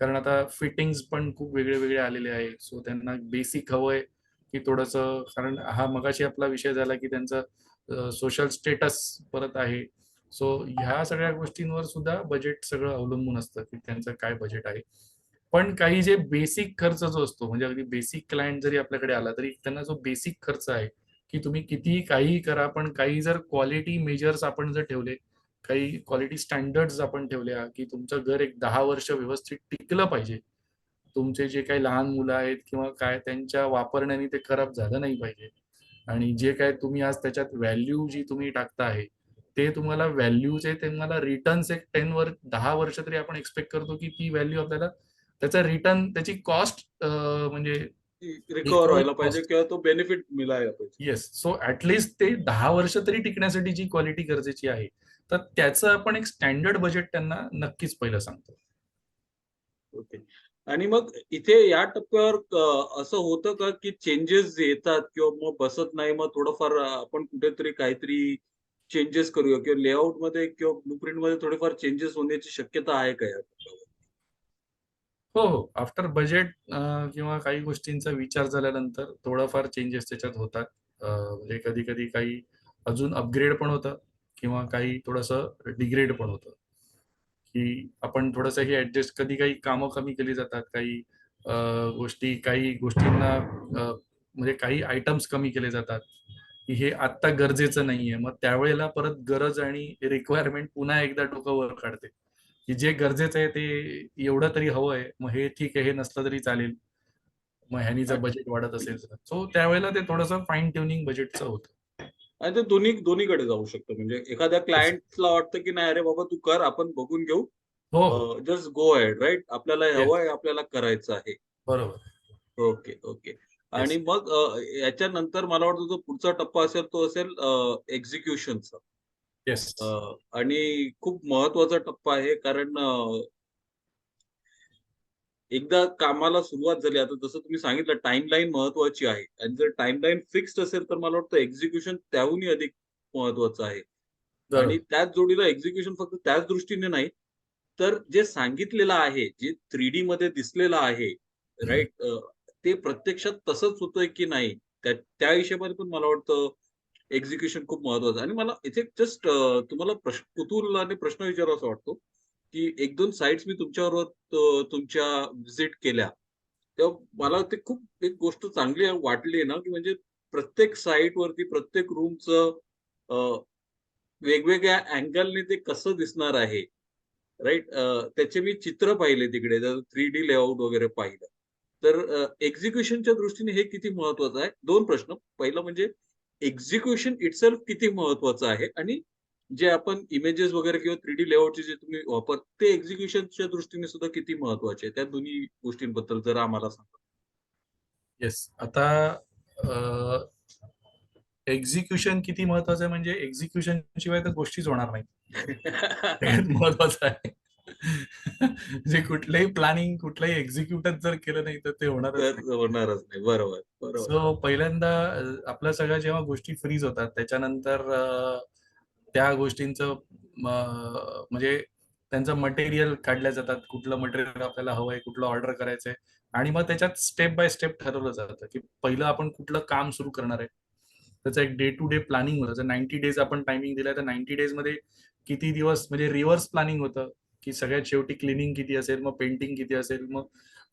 Speaker 2: कारण आता फिटिंग्स पण खूप वेगळे वेगळे आलेले आहे. सो त्यांना बेसिक हवंय की थोडंसं, कारण हा मगाशी आपला विषय झाला की त्यांचं सोशल स्टेटस परत आहे. सो ह्या सगळ्या गोष्टींवर सुद्धा बजेट सगळं अवलंबून असतं की त्यांचं काय बजेट आहे. पण काही जे बेसिक खर्च जो असतो, म्हणजे अगदी बेसिक क्लायंट जरी आपल्याकडे आला तरी त्यांना जो बेसिक खर्च आहे की तुम्ही कितीही काहीही करा, पण काही जर क्वालिटी मेजर्स आपण जर ठेवले, काही क्वालिटी स्टँडर्ड्स आपण ठेवल्या की तुमचं घर एक 10 वर्ष व्यवस्थित टिकलं पाहिजे, तुमचे जे काही लहान मुलं आहेत किंवा काय त्यांच्या वापरण्याने ते खराब झालं नाही पाहिजे, आणि जे काय तुम्ही आज त्याच्यात व्हॅल्यू जी तुम्ही टाकता आहे ते तुम्हाला व्हॅल्यूचे तुम्हाला रिटर्न्स एक 10 वर्ष तरी आपण एक्सपेक्ट करतो की ती व्हॅल्यू आपल्याला त्याचा रिटर्न, त्याची कॉस्ट म्हणजे
Speaker 1: रिकव्हर
Speaker 2: इक्वल
Speaker 1: व्हायला पाहिजे
Speaker 2: कॉस्ट.
Speaker 1: किंवा तो बेनिफिट मिळायला पाहिजे.
Speaker 2: येस, सो ऍटलिस्ट ते 10 वर्ष तरी टिकण्यासाठी जी क्वालिटी गरजेची आहे, तर त्याचं आपण एक स्टँडर्ड बजेट त्यांना नक्कीच पहिलं सांगतो.
Speaker 1: ओके. आणि मग इथे या टप्प्यावर असं होतं का, की चेंजेस येतात किंवा मग बसत नाही, मग थोडंफार आपण कुठेतरी काहीतरी चेंजेस करूया किंवा लेआउटमध्ये किंवा ब्लूप्रिंटमध्ये थोडेफार चेंजेस होण्याची शक्यता आहे का या टप्प्यावर?
Speaker 2: हो, हो. आफ्टर बजेट किंवा काही गोष्टींचा विचार झाल्यानंतर थोडाफार चेंजेस त्याच्यात होतात. म्हणजे कधी-कधी काही अजून अपग्रेड पण होतं किंवा काही थोडंसं डिग्रेड पण होतं, की आपण थोडंसं हे ॲडजस्ट, कधी काही कामं कमी केली जातात, काही अ, काही गोष्टींना म्हणजे काही आयटम्स कमी केले जातात, की हे आत्ता गरजेचं नाहीये. मग त्यावेळेला परत गरज आणि रिक्वायरमेंट पुन्हा एकदा डोकं वर काढते, की जे गरजेचं आहे ते एवढं तरी हवंय, मग हे ठीक आहे, हे नसलं तरी चालेल. मग ह्यानी जर
Speaker 1: अच्छा.
Speaker 2: बजेट वाढत असेल तर. सो त्यावेळेला ते थोडंसं फाईन ट्युनिंग बजेटचं होतं.
Speaker 1: आणि ते दोन्हीकडे जाऊ शकतं. म्हणजे एखाद्या
Speaker 2: येस.
Speaker 1: क्लायंटला वाटतं, की नाही, "अरे बाबा, तू कर, आपण बघून घेऊ.
Speaker 2: हो, हो.
Speaker 1: Just go ahead." राइट? आपल्याला हे
Speaker 2: येस.
Speaker 1: हवंय, आपल्याला करायचं आहे.
Speaker 2: बरोबर.
Speaker 1: Okay, okay. आणि
Speaker 2: येस.
Speaker 1: मग याच्यानंतर मला वाटतं जो पुढचा टप्पा असेल तो असेल एक्झिक्युशनचा.
Speaker 2: येस.
Speaker 1: अ, आणि खूप महत्वाचा टप्पा आहे कारण एकदा कामाला सुरुवात झाली, आता जसं तुम्ही सांगितलं टाईमलाईन महत्वाची आहे आणि जर टाईमलाईन फिक्स्ड असेल, तर मला वाटतं एक्झिक्युशन त्याहूनही अधिक महत्वाचं आहे. आणि
Speaker 2: बरोबर.
Speaker 1: त्याच जोडीला एक्झिक्युशन फक्त त्याच दृष्टीने नाही, तर जे सांगितलेलं आहे, जे 3D मध्ये दिसलेलं आहे, राइट? ते प्रत्यक्षात तसंच होतंय की नाही, त्या हिशोबाने पण मला वाटतं एक्झिक्युशन खूप महत्वाचं आहे. आणि मला इथे जस्ट तुम्हाला कुतूहलाने प्रश्न विचारावासा वाटतो, की 1-2 साइट्स मी तुमच्याबरोबर तुमच्या व्हिजिट केल्या. तेव्हा मला ते खूप एक गोष्ट चांगली वाटली ना, की म्हणजे प्रत्येक साइटवरती प्रत्येक रूमचं वेगवेगळ्या अँगलने ते कसं दिसणार आहे, राइट? त्याचे मी चित्र पाहिले तिकडे, जर 3D लेआउट वगैरे पाहिलं. तर एक्झिक्युशनच्या दृष्टीने हे किती महत्वाचं आहे? 2 प्रश्न. पहिलं म्हणजे एक्झिक्युशन इटसेल्फ किती महत्वाचं आहे आणि जे आपण इमेजेस वगैरे किंवा 3D लेआउटचे जे तुम्ही ते एक्झिक्युशनच्या दृष्टीने सुद्धा किती महत्वाचे आहे? त्या दोन्ही गोष्टींबद्दल जरा आम्हाला सांगा.
Speaker 2: येस. आता एक्झिक्युशन किती महत्वाचं आहे, म्हणजे एक्झिक्युशन शिवाय तर गोष्टीच होणार नाही. सगळ्यात महत्वाचं आहे. जे कुठलंही प्लॅनिंग, कुठलंही एक्झिक्युटच जर केलं नाही, तर ते होणारच
Speaker 1: तर
Speaker 2: नाही.
Speaker 1: होणारच नाही. बरोबर, बरोबर.
Speaker 2: सो पहिल्यांदा आपल्या सगळ्या जेव्हा गोष्टी फ्रीज होतात, त्याच्यानंतर त्या गोष्टींचं म्हणजे त्यांचं मटेरियल काढल्या जातात. कुठलं मटेरियल आपल्याला हवंय, कुठलं ऑर्डर करायचंय, आणि मग त्याच्यात स्टेप बाय स्टेप ठरवलं जातं, की पहिलं आपण कुठलं काम सुरू करणार आहे. त्याचं एक डे टू डे प्लॅनिंग होतं. जर 90 डेज आपण टायमिंग दिलाय, तर 90 डेजमध्ये किती दिवस, म्हणजे रिव्हर्स प्लॅनिंग होतं, की सगळ्यात शेवटी क्लिनिंग किती असेल, मग पेंटिंग किती असेल, मग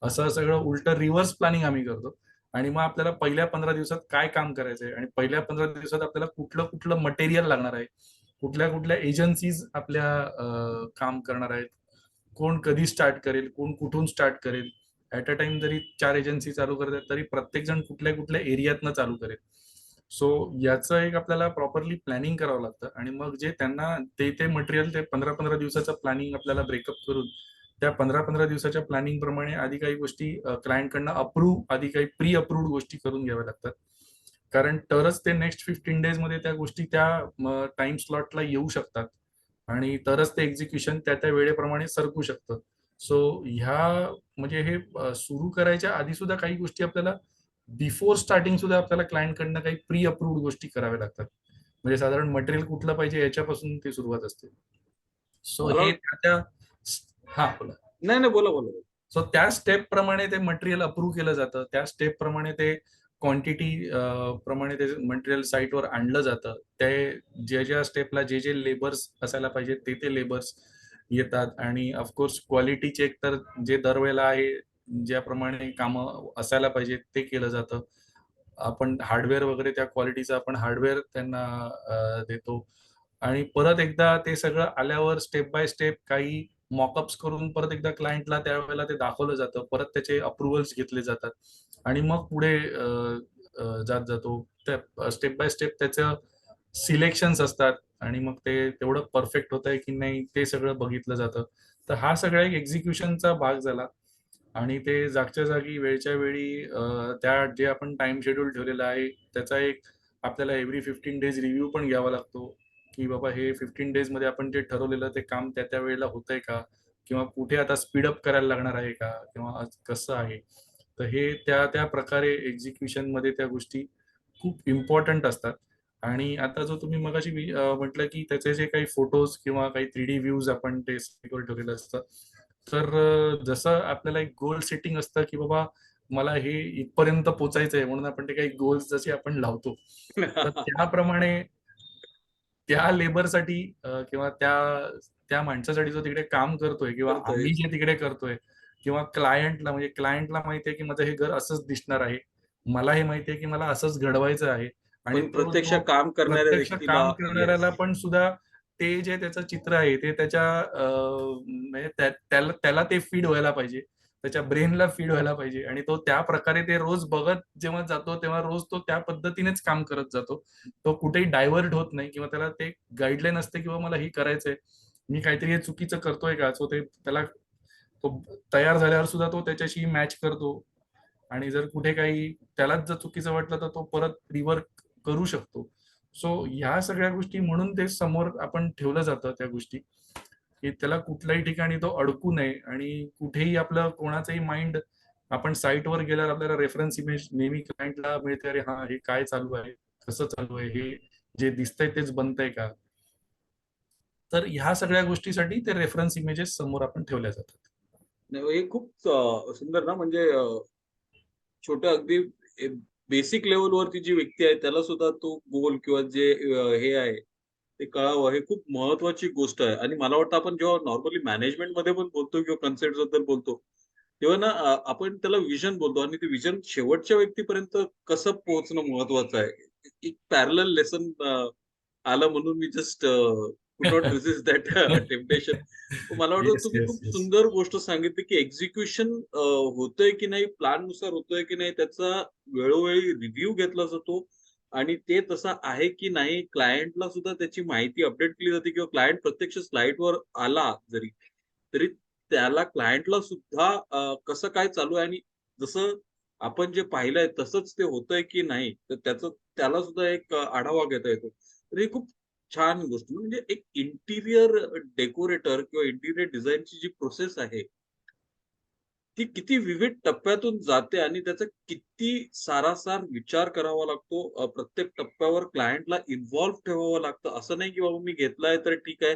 Speaker 2: असं सगळं उलटं रिव्हर्स प्लॅनिंग आम्ही करतो. आणि मग आपल्याला पहिल्या 15 दिवसात काय काम करायचंय, आणि पहिल्या 15 दिवसात आपल्याला कुठलं कुठलं मटेरियल लागणार आहे, कुठल्या कुठल्या एजन्सीज आपल्या काम करणार आहेत, कोण कधी स्टार्ट करेल, कोण कुठून स्टार्ट करेल. ऍट अ टाइम जरी 4 एजन्सी चालू करतात तरी प्रत्येक जण कुठल्या कुठल्या एरियातनं चालू करेल. सो याचं एक आपल्याला प्रॉपरली प्लॅनिंग करावं लागतं, आणि मग जे त्यांना ते मटेरियल, ते 15-15 दिवसाचं प्लॅनिंग आपल्याला ब्रेकअप करून त्या 15-15 दिवसाच्या प्लॅनिंग प्रमाणे आधी काही गोष्टी क्लायंटकडनं अप्रूव्ह, आधी काही प्री अप्रूव्ड गोष्टी करून घ्याव्या लागतात. कारण तरच ते नेक्स्ट 15 डेज मध्ये त्या गोष्टी त्या टाइम स्लॉटला येऊ शकतात आणि तरच ते एक्झिक्युशन त्या त्या वेळेप्रमाणे सरकू शकतं. सो ह्या म्हणजे हे सुरू करायच्या आधी सुद्धा काही गोष्टी आपल्याला बिफोर स्टार्टिंग सुद्धा आपल्याला क्लायंटकडनं काही प्री अप्रूव्ड गोष्टी कराव्या लागतात. म्हणजे साधारण मटेरियल कुठलं पाहिजे याच्यापासून ती सुरुवात असते. सो
Speaker 1: मला
Speaker 2: हे त्या हा बोला.
Speaker 1: नाही नाही, बोला बोला.
Speaker 2: सो त्या स्टेप प्रमाणे ते मटेरियल अप्रूव्ह केलं जातं, त्या स्टेप प्रमाणे ते क्वांटिटी प्रमाणे ते मटेरियल साईटवर आणलं जातं. ते ज्या स्टेपला जे लेबर्स असायला पाहिजे ते लेबर्स येतात आणि ऑफकोर्स क्वालिटी चेक तर जे दरवेळेला आहे ज्याप्रमाणे कामं असायला पाहिजे ते केलं जातं. आपण हार्डवेअर वगैरे त्या क्वालिटीचं आपण हार्डवेअर त्यांना देतो आणि परत एकदा ते सगळं आल्यावर स्टेप बाय स्टेप काही मॉकअप्स करून परत एकदा क्लायंटला त्यावेळेला ते दाखवलं जातं, परत त्याचे अप्रुव्हल्स घेतले जातात आणि मग पुढे जात जातो. त्या स्टेप बाय स्टेप त्याचं सिलेक्शन्स असतात आणि मग ते तेवढं परफेक्ट होत आहे की नाही ते सगळं बघितलं जातं. तर हा सगळा एक एक्झिक्युशनचा भाग झाला आणि ते जागच्या जागी वेळच्या वेळी त्या जे आपण टाइम शेड्यूल ठेवलेला आहे त्याचा एक आपल्याला एव्हरी 15 डेज रिव्ह्यू पण घ्यावा लागतो की बाबा हे 15 डेज मध्ये आपण जे ठरवलेलं ते काम त्या त्या वेळेला होतंय का, किंवा कुठे आता स्पीडअप करायला लागणार आहे का, किंवा कसं आहे. तर हे त्या त्या प्रकारे एक्झिक्युशन मध्ये त्या गोष्टी खूप इम्पॉर्टंट असतात. आणि आता जो तुम्ही मगाशी म्हटलं की त्याचे जे काही फोटोज किंवा काही 3D व्ह्यूज आपण ते स्टिकवर ठेवलेलं असतं, तर जसं आपल्याला एक गोल सेटिंग असतं की बाबा मला हे इथपर्यंत पोचायचंय म्हणून आपण ते काही गोल्स जसे आपण लावतो, तर त्याप्रमाणे त्या लेबरसाठी किंवा त्या त्या माणसासाठी जो तिकडे काम करतोय किंवा
Speaker 1: करतोय.
Speaker 2: आम्ही जे तिकडे करतोय किंवा क्लायंटला, म्हणजे क्लायंटला माहितीये की माझं हे घर असंच दिसणार आहे, मला हे माहितीये की मला असंच घडवायचं आहे आणि
Speaker 1: पण
Speaker 2: तो
Speaker 1: प्रत्यक्ष
Speaker 2: जो
Speaker 1: काम करणाऱ्या
Speaker 2: प्रत्यक्ष
Speaker 1: व्यक्तीला
Speaker 2: काम
Speaker 1: येस.
Speaker 2: करणाऱ्याला पण सुद्धा ते जे त्याचं चित्र आहे ते त्याच्या म्हणजे त्याला त्याला ते फीड व्हायला पाहिजे, त्याच्या ब्रेनला फीड व्हायला पाहिजे आणि तो त्या प्रकारे ते रोज बघत जेव्हा जातो तेव्हा रोज तो त्या पद्धतीनेच काम करत जातो. तो कुठेही डायव्हर्ट होत नाही किंवा त्याला ते गाईडलाईन असते किंवा मला ही करायचंय, मी काहीतरी हे चुकीचं करतोय का, सो ते त्याला तो तयार झाल्यावर सुद्धा तो त्याच्याशी मॅच करतो आणि जर कुठे काही त्यालाच जर चुकीचं वाटलं तर तो परत रिवर्क करू शकतो. सो ह्या सगळ्या गोष्टी म्हणून ते समोर आपण ठेवलं जातं त्या गोष्टी की त्याला कुठल्याही ठिकाणी तो अडकू नये आणि कुठेही आपलं कोणाचंही माइंड, आपण साईटवर गेल्यावर आपल्याला रेफरन्स इमेज नेहमी क्लायंटला मिळते, अरे हा हे काय चालू आहे, कसं चालू आहे, हे जे दिसतंय तेच बनतंय का. तर ह्या सगळ्या गोष्टीसाठी ते रेफरन्स इमेजेस समोर आपण ठेवल्या जातात.
Speaker 1: नाही, हे खूप सुंदर ना, म्हणजे छोट्या अगदी बेसिक लेव्हलवरती जी व्यक्ती आहे त्याला सुद्धा तो गोल किंवा जे हे आहे ते कळावं, हे खूप महत्वाची गोष्ट आहे. आणि मला वाटतं आपण जेव्हा नॉर्मली मॅनेजमेंटमध्ये पण बोलतो किंवा कन्सेप्ट बद्दल बोलतो, तेव्हा ना आपण त्याला व्हिजन बोलतो आणि ते व्हिजन शेवटच्या व्यक्तीपर्यंत कसं पोहोचणं महत्वाचं आहे. एक पॅरलल लेसन आलं म्हणून मी जस्ट कुड नॉट रेसिस्ट दॅट टेम्पटेशन. मला वाटतं
Speaker 2: येस,
Speaker 1: तुम्ही
Speaker 2: येस,
Speaker 1: खूप
Speaker 2: येस.
Speaker 1: सुंदर गोष्ट सांगितली, की एक्झिक्युशन होतंय की नाही, प्लॅननुसार होतोय की नाही, त्याचा वेळोवेळी रिव्ह्यू घेतला जातो आणि ते तसं आहे की नाही, क्लायंटला सुद्धा त्याची माहिती अपडेट केली जाते किंवा क्लायंट प्रत्यक्ष स्लाईडवर आला जरी, तरी त्याला क्लायंटला सुद्धा कसं काय चालू आहे आणि जसं आपण जे पाहिलंय तसंच ते होतंय की नाही, तर त्याचं त्याला सुद्धा एक आढावा घेता येतो. तर ही खूप छान गोष्ट. म्हणजे एक इंटिरियर डेकोरेटर किंवा इंटिरियर डिझाइनची जी प्रोसेस आहे, ती किती विविध टप्प्यातून जाते आणि त्याचा किती सारासार विचार करावा लागतो. प्रत्येक टप्प्यावर क्लायंटला इन्व्हॉल्व ठेवावं लागतं. असं नाही की बाबा मी घेतलाय तर ठीक आहे.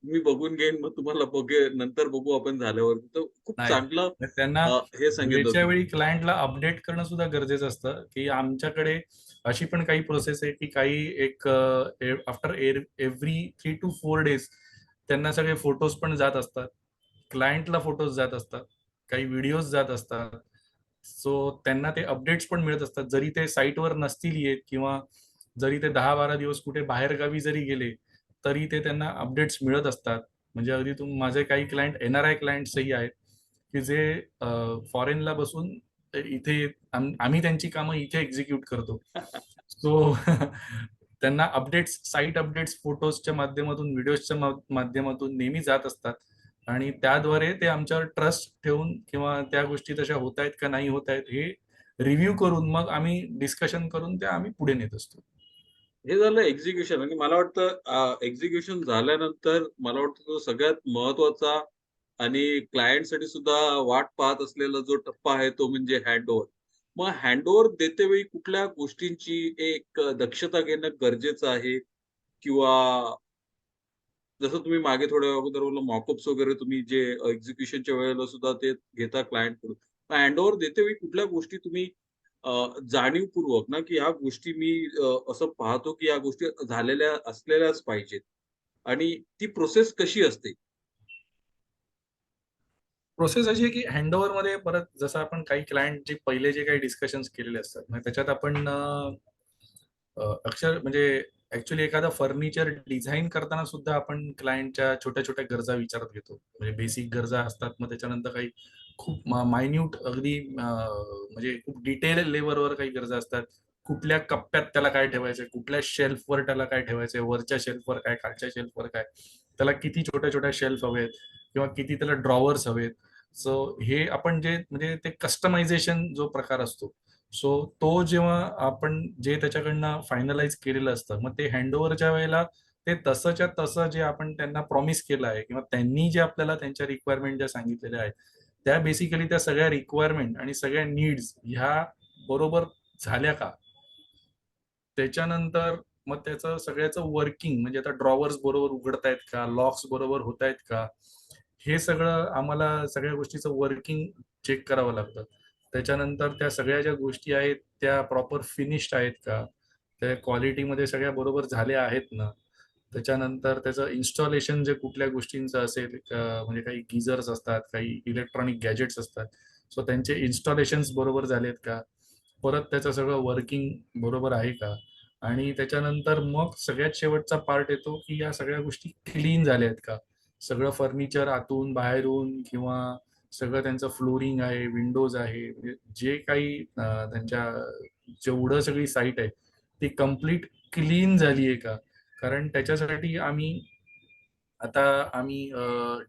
Speaker 1: मी बघून घेईन, मग तुम्हाला नंतर बघू आपण झाल्यावर. तर खूप
Speaker 2: नाही,
Speaker 1: चांगलं
Speaker 2: तर त्यांना
Speaker 1: हे सांगितलं
Speaker 2: वेळच्या
Speaker 1: तुम्ही.
Speaker 2: वेळी क्लायंटला अपडेट करणं सुद्धा गरजेचं असतं, की आमच्याकडे अशी पण काही प्रोसेस आहे की काही एक आफ्टर एव्हरी 3 to 4 डेज त्यांना सगळे फोटोज पण जात असतात, क्लायंटला फोटोज जात असतात, काही व्हिडिओज जात असतात. सो त्यांना ते अपडेट्स पण मिळत असतात जरी ते साईटवर नसतील येत किंवा जरी ते 10-12 दिवस कुठे बाहेरगावी जरी गेले तरी ते त्यांना अपडेट्स मिळत असतात. म्हणजे अगदी माझे काही क्लायंट NRI क्लायंट्सही आहेत की जे फॉरेनला बसून इथे आम्ही त्यांची कामं इथे एक्झिक्यूट करतो. सो त्यांना अपडेट्स, साईट अपडेट्स फोटोजच्या माध्यमातून, व्हिडिओजच्या माध्यमातून नेहमी जात असतात आणि त्याद्वारे ते आमच्यावर ट्रस्ट ठेवून किंवा त्या गोष्टी तशा होत आहेत का नाही होत आहेत हे रिव्ह्यू करून मग आम्ही डिस्कशन करून त्या आम्ही पुढे नेत असतो.
Speaker 1: हे झालं एक्झिक्युशन आणि मला वाटतं एक्झिक्युशन झाल्यानंतर मला वाटतं तो सगळ्यात महत्त्वाचा आणि क्लायंटसाठी सुद्धा वाट पाहत असलेला जो टप्पा आहे तो म्हणजे हँडओव्हर. मग हँडओव्हर देतेवेळी कुठल्या गोष्टींची एक दक्षता घेणं गरजेचं आहे? किंवा जसं तुम्ही मागे थोड्या अगोदर बोलला मॉकअप्स वगैरे तुम्ही जे एक्झिक्युशनच्या वेळेला सुद्धा ते घेता क्लायंटकडून. मग हँडओव्हर देतेवेळी कुठल्या गोष्टी तुम्ही अ, जाणीवपूर्वक ना, की ह्या गोष्टी मी असं पाहतो, की ह्या गोष्टी झालेल्या असलेल्याच पाहिजेत आणि ती प्रोसेस कशी असते?
Speaker 2: प्रोसेस अशी आहे की हँडओव्हरमध्ये परत जसं आपण काही क्लायंट जे पहिले जे काही डिस्कशन्स केलेले असतात, मग त्याच्यात आपण अक्षर म्हणजे ऍक्च्युली एखादं फर्निचर डिझाईन करताना सुद्धा आपण क्लायंटच्या छोट्या छोट्या गरजा विचारात घेतो. म्हणजे बेसिक गरजा असतात, मग त्याच्यानंतर काही खूप मायन्यूट अगदी म्हणजे खूप डिटेल लेवलवर काही गरजा असतात. कुठल्या कप्प्यात त्याला काय ठेवायचंय, कुठल्या शेल्फवर त्याला काय ठेवायचंय, वरच्या शेल्फवर काय, खालच्या शेल्फवर काय, त्याला किती छोट्या छोट्या शेल्फ हवेत किंवा किती त्याला ड्रॉवर्स हवेत. सो हे आपण जे म्हणजे ते कस्टमायझेशन जो प्रकार असतो, सो तो जेव्हा आपण जे त्याच्याकडनं फायनलाइज केलेलं असतं, मग ते हँडओव्हरच्या वेळेला ते तसंच्या तसं जे आपण त्यांना प्रॉमिस केलं आहे किंवा त्यांनी जे आपल्याला त्यांच्या रिक्वायरमेंट ज्या सांगितलेल्या आहेत, त्या बेसिकली त्या सगळ्या रिक्वायरमेंट आणि सगळ्या नीड्स ह्या बरोबर झाल्या का? त्याच्यानंतर मग त्याचं सगळ्याचं वर्किंग म्हणजे आता ड्रॉवर्स बरोबर उघडतायत का, लॉक्स बरोबर होत आहेत का, हे सगळं आम्हाला सगळ्या गोष्टीचं वर्किंग चेक करावं लागतं. त्याच्यानंतर त्या सगळ्या ज्या गोष्टी आहेत त्या प्रॉपर फिनिश्ड आहेत का, त्या क्वालिटीमध्ये सगळ्या बरोबर झाल्या आहेत ना. त्याच्यानंतर त्याचं इन्स्टॉलेशन जे कुठल्या गोष्टींचं असेल म्हणजे काही गीझर्स असतात, काही इलेक्ट्रॉनिक गॅजेट्स असतात, सो त्यांचे इन्स्टॉलेशन्स बरोबर झालेत का, परत त्याचं सगळं वर्किंग बरोबर आहे का, आणि त्याच्यानंतर मग सगळ्यात शेवटचा पार्ट येतो की या सगळ्या गोष्टी क्लीन झाल्या आहेत का, सगळं फर्निचर आतून बाहेरून किंवा सगळं त्यांचं फ्लोरिंग आहे, विंडोज आहे, म्हणजे जे काही त्यांच्या जेवढं सगळी साईट आहे ती कम्प्लीट क्लीन झाली आहे का. कारण त्याच्यासाठी आता आम्ही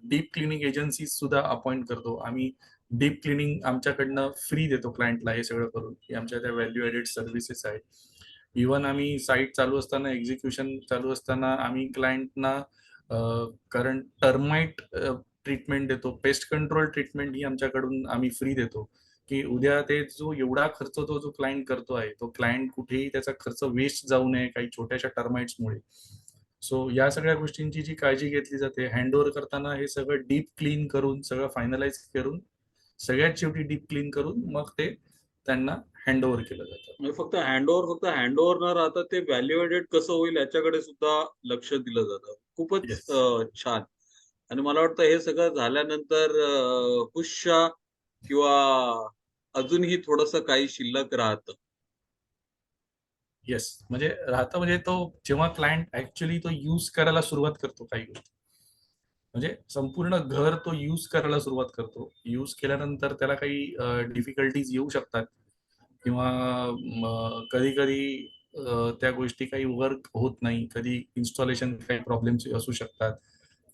Speaker 2: डीप क्लिनिंग एजन्सी सुद्धा अपॉइंट करतो. आम्ही डीप क्लिनिंग आमच्याकडनं फ्री देतो क्लायंटला हे सगळं करून, की आमच्या त्या व्हॅल्यू ॲडेड सर्व्हिसेस आहेत. इव्हन आम्ही साईट चालू असताना, एक्झिक्युशन चालू असताना आम्ही क्लायंटना कारण टर्माइट ट्रीटमेंट देतो, पेस्ट कंट्रोल ट्रीटमेंट ही आमच्याकडून आम्ही फ्री देतो, की उद्या ते जो एवढा खर्च तो जो क्लायंट करतो आहे, तो क्लायंट कुठेही त्याचा खर्च वेस्ट जाऊ नये काही छोट्याशा टर्माइट्समुळे. सो या सगळ्या गोष्टींची जी काळजी घेतली जाते हँडओव्हर करताना, हे सगळं डीप क्लीन करून सगळं फायनलाइज करून सगळ्यात शेवटी डीप क्लीन करून मग ते त्यांना हँडओव्हर केलं जातं.
Speaker 1: म्हणजे फक्त हँडओव्हर न राहता ते व्हॅल्यू एडेड कसं होईल याच्याकडे सुद्धा लक्ष दिलं जातं. खूपच
Speaker 2: येस.
Speaker 1: छान. आणि मला वाटतं हे सगळं झाल्यानंतर हुश्शा किंवा अजूनही थोडंसं काही शिल्लक राहतं.
Speaker 2: येस. म्हणजे राहतं म्हणजे तो जेव्हा क्लायंट ऍक्च्युली तो यूज करायला सुरुवात करतो काही गोष्टी, म्हणजे संपूर्ण घर तो यूज करायला सुरुवात करतो. यूज केल्यानंतर त्याला काही डिफिकल्टीज येऊ शकतात किंवा कधी-कधी त्या गोष्टी काही वर्क होत नाही. कधी इन्स्टॉलेशन काही प्रॉब्लेम्स असू शकतात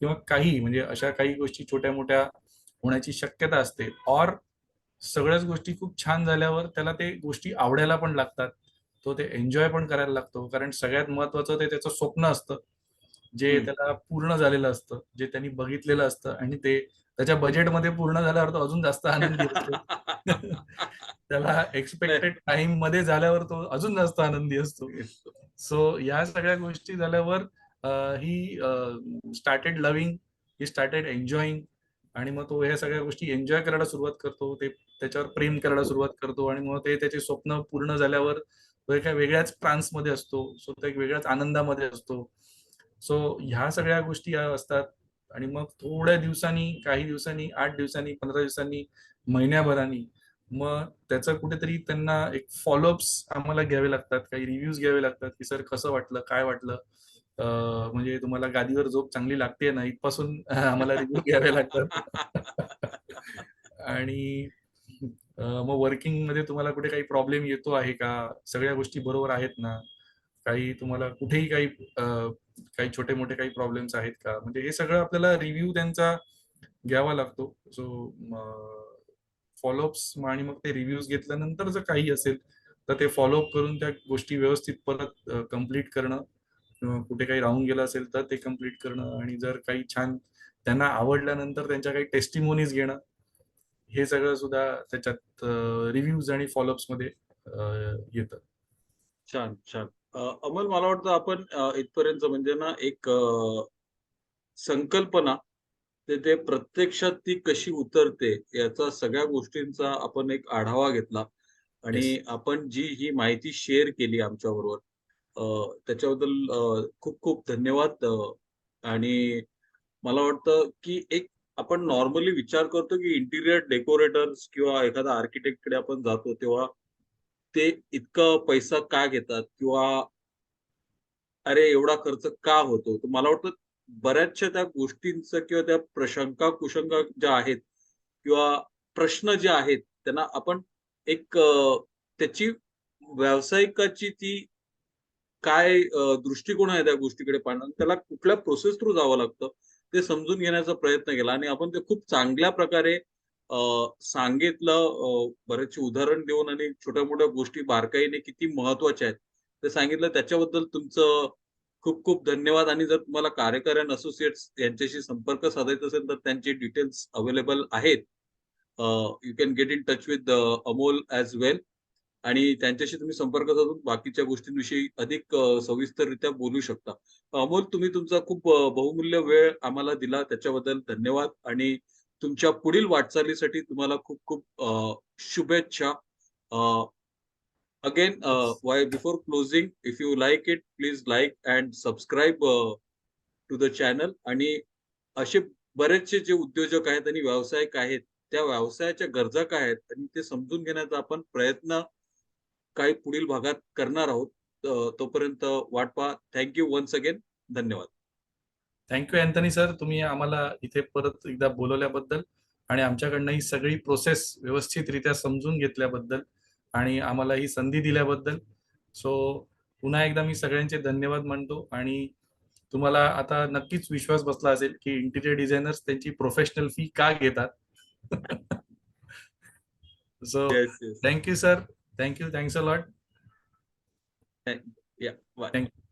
Speaker 2: किंवा काही म्हणजे अशा काही गोष्टी छोट्या-मोठ्या होण्याची शक्यता असते. और सगळ्याच गोष्टी खूप छान झाल्यावर त्याला ते गोष्टी आवडायला पण लागतात. तो ते एन्जॉय पण करायला लागतो. कारण सगळ्यात महत्त्वाचं ते त्याचं स्वप्न असतं. जे
Speaker 1: हं.
Speaker 2: त्याला पूर्ण झालेलं असतं, जे त्यांनी बघितलेलं असतं आणि ते त्याच्या बजेटमध्ये पूर्ण झाल्यावर तो अजून जास्त आनंदी असतो. त्याला
Speaker 1: नाही.
Speaker 2: एक्सपेक्टेड टाईममध्ये झाल्यावर तो अजून जास्त आनंदी असतो. सो या सगळ्या गोष्टी झाल्यावर he started loving, he started enjoying, आणि मग तो ह्या सगळ्या गोष्टी एन्जॉय करायला सुरुवात करतो. ते त्याच्यावर प्रेम करायला सुरुवात करतो आणि मग ते त्याचे स्वप्न पूर्ण झाल्यावर तो एका वेगळ्याच ट्रान्समध्ये असतो. सो तो एक वेगळ्याच आनंदामध्ये असतो. सो ह्या सगळ्या गोष्टी असतात आणि मग थोड्या दिवसांनी, काही दिवसांनी, 8 दिवसांनी, 15 दिवसांनी, महिन्याभरानी मग त्याचं कुठेतरी त्यांना एक फॉलोअप्स आम्हाला घ्यावे लागतात. काही रिव्ह्यूज घ्यावे लागतात, की सर कसं वाटलं? काय वाटलं? म्हणजे तुम्हाला गादीवर झोप चांगली लागते ना? इथपासून आम्हाला रिव्ह्यू घ्यावे लागतात. आणि मग वर्किंगमध्ये तुम्हाला कुठे काही प्रॉब्लेम येतो आहे का? सगळ्या गोष्टी बरोबर आहेत ना? काही तुम्हाला कुठेही काही छोटे-मोठे काही प्रॉब्लेम्स आहेत का? म्हणजे हे सगळं आपल्याला रिव्ह्यू त्यांचा घ्यावा लागतो. सो फॉलोअप्स आणि मग ते रिव्ह्यूज घेतल्यानंतर जर काही असेल तर ते फॉलोअप करून त्या गोष्टी व्यवस्थित परत कम्प्लीट करणं, किंवा कुठे काही राहून गेलं असेल तर ते कम्प्लीट करणं, आणि जर काही छान त्यांना आवडल्यानंतर त्यांच्या काही टेस्टिमोनीज घेणं, हे सगळं सुद्धा त्याच्यात रिव्ह्यूज आणि फॉलोअप्स मध्ये येतं.
Speaker 1: छान, छान. अमोल, मला वाटतं आपण इथपर्यंत म्हणजे ना एक संकल्पना ते प्रत्यक्षात ती कशी उतरते याचा सगळ्या गोष्टींचा आपण एक आढावा घेतला आणि
Speaker 2: येस.
Speaker 1: आपण जी ही माहिती शेअर केली आमच्याबरोबर त्याच्याबद्दल खूप खूप धन्यवाद. आणि मला वाटतं की एक आपण नॉर्मली विचार करतो की इंटिरियर डेकोरेटर्स किंवा एखादा आर्किटेक्टकडे आपण जातो तेव्हा ते इतकं पैसा का घेतात किंवा अरे, एवढा खर्च का होतो? तर मला वाटतं बऱ्याचशा त्या गोष्टींचं किंवा त्या शंका-कुशंका ज्या आहेत किंवा प्रश्न जे आहेत, त्यांना आपण एक त्याची व्यावसायिकाची ती काय दृष्टिकोन आहे त्या गोष्टीकडे पाहणं आणि त्याला कुठल्या प्रोसेस थ्रू जावं लागतं, ते समजून घेण्याचा प्रयत्न केला आणि आपण ते खूप चांगल्या प्रकारे सांगितलं. बरेचसे उदाहरण देऊन आणि छोट्या-मोठ्या गोष्टी बारकाईने किती महत्त्वाच्या आहेत, ते सांगितलं. त्याच्याबद्दल तुमचं खूप खूप धन्यवाद आणि जर तुम्हाला कार्यकारण असोसिएट्स यांच्याशी संपर्क साधायचा असेल, तर त्यांचे डिटेल्स अवेलेबल आहेत. You can get in touch with Amol as well आणि त्यांच्याशी तुम्ही संपर्क साधून बाकीच्या गोष्टींविषयी अधिक सविस्तररित्या बोलू शकता. अमोल, तुम्ही तुमचा खूप बहुमूल्य वेळ आम्हाला दिला त्याच्याबद्दल धन्यवाद आणि तुमच्या पुढील वाटचालीसाठी तुम्हाला खूप खूप शुभेच्छा. Again,
Speaker 2: yes.
Speaker 1: why before closing, if you like it, please like and subscribe to the channel. आणि असे बरेचसे जे उद्योजक आहेत आणि व्यावसायिक आहेत, त्या व्यवसायाच्या गरजा काय आहेत आणि ते समजून घेण्याचा आपण प्रयत्न काही पुढील भागात करणार आहोत. तोपर्यंत वाट पहा. Thank you once again. धन्यवाद.
Speaker 2: थँक्यू अँथनी सर, तुम्ही आम्हाला इथे परत एकदा बोलवल्याबद्दल आणि आमच्याकडनं ही सगळी प्रोसेस व्यवस्थितरित्या समजून घेतल्याबद्दल आणि आम्हाला ही संधी दिल्याबद्दल. सो पुन्हा एकदा मी सगळ्यांचे धन्यवाद मानतो, आणि तुम्हाला आता नक्कीच विश्वास बसला असेल की इंटिरियर डिझायनर्स त्यांची प्रोफेशनल फी का घेतात. So
Speaker 1: yes, yes.
Speaker 2: Thank you sir. Thank you. Thanks a lot.
Speaker 1: या. बाय.
Speaker 2: थँक्यू.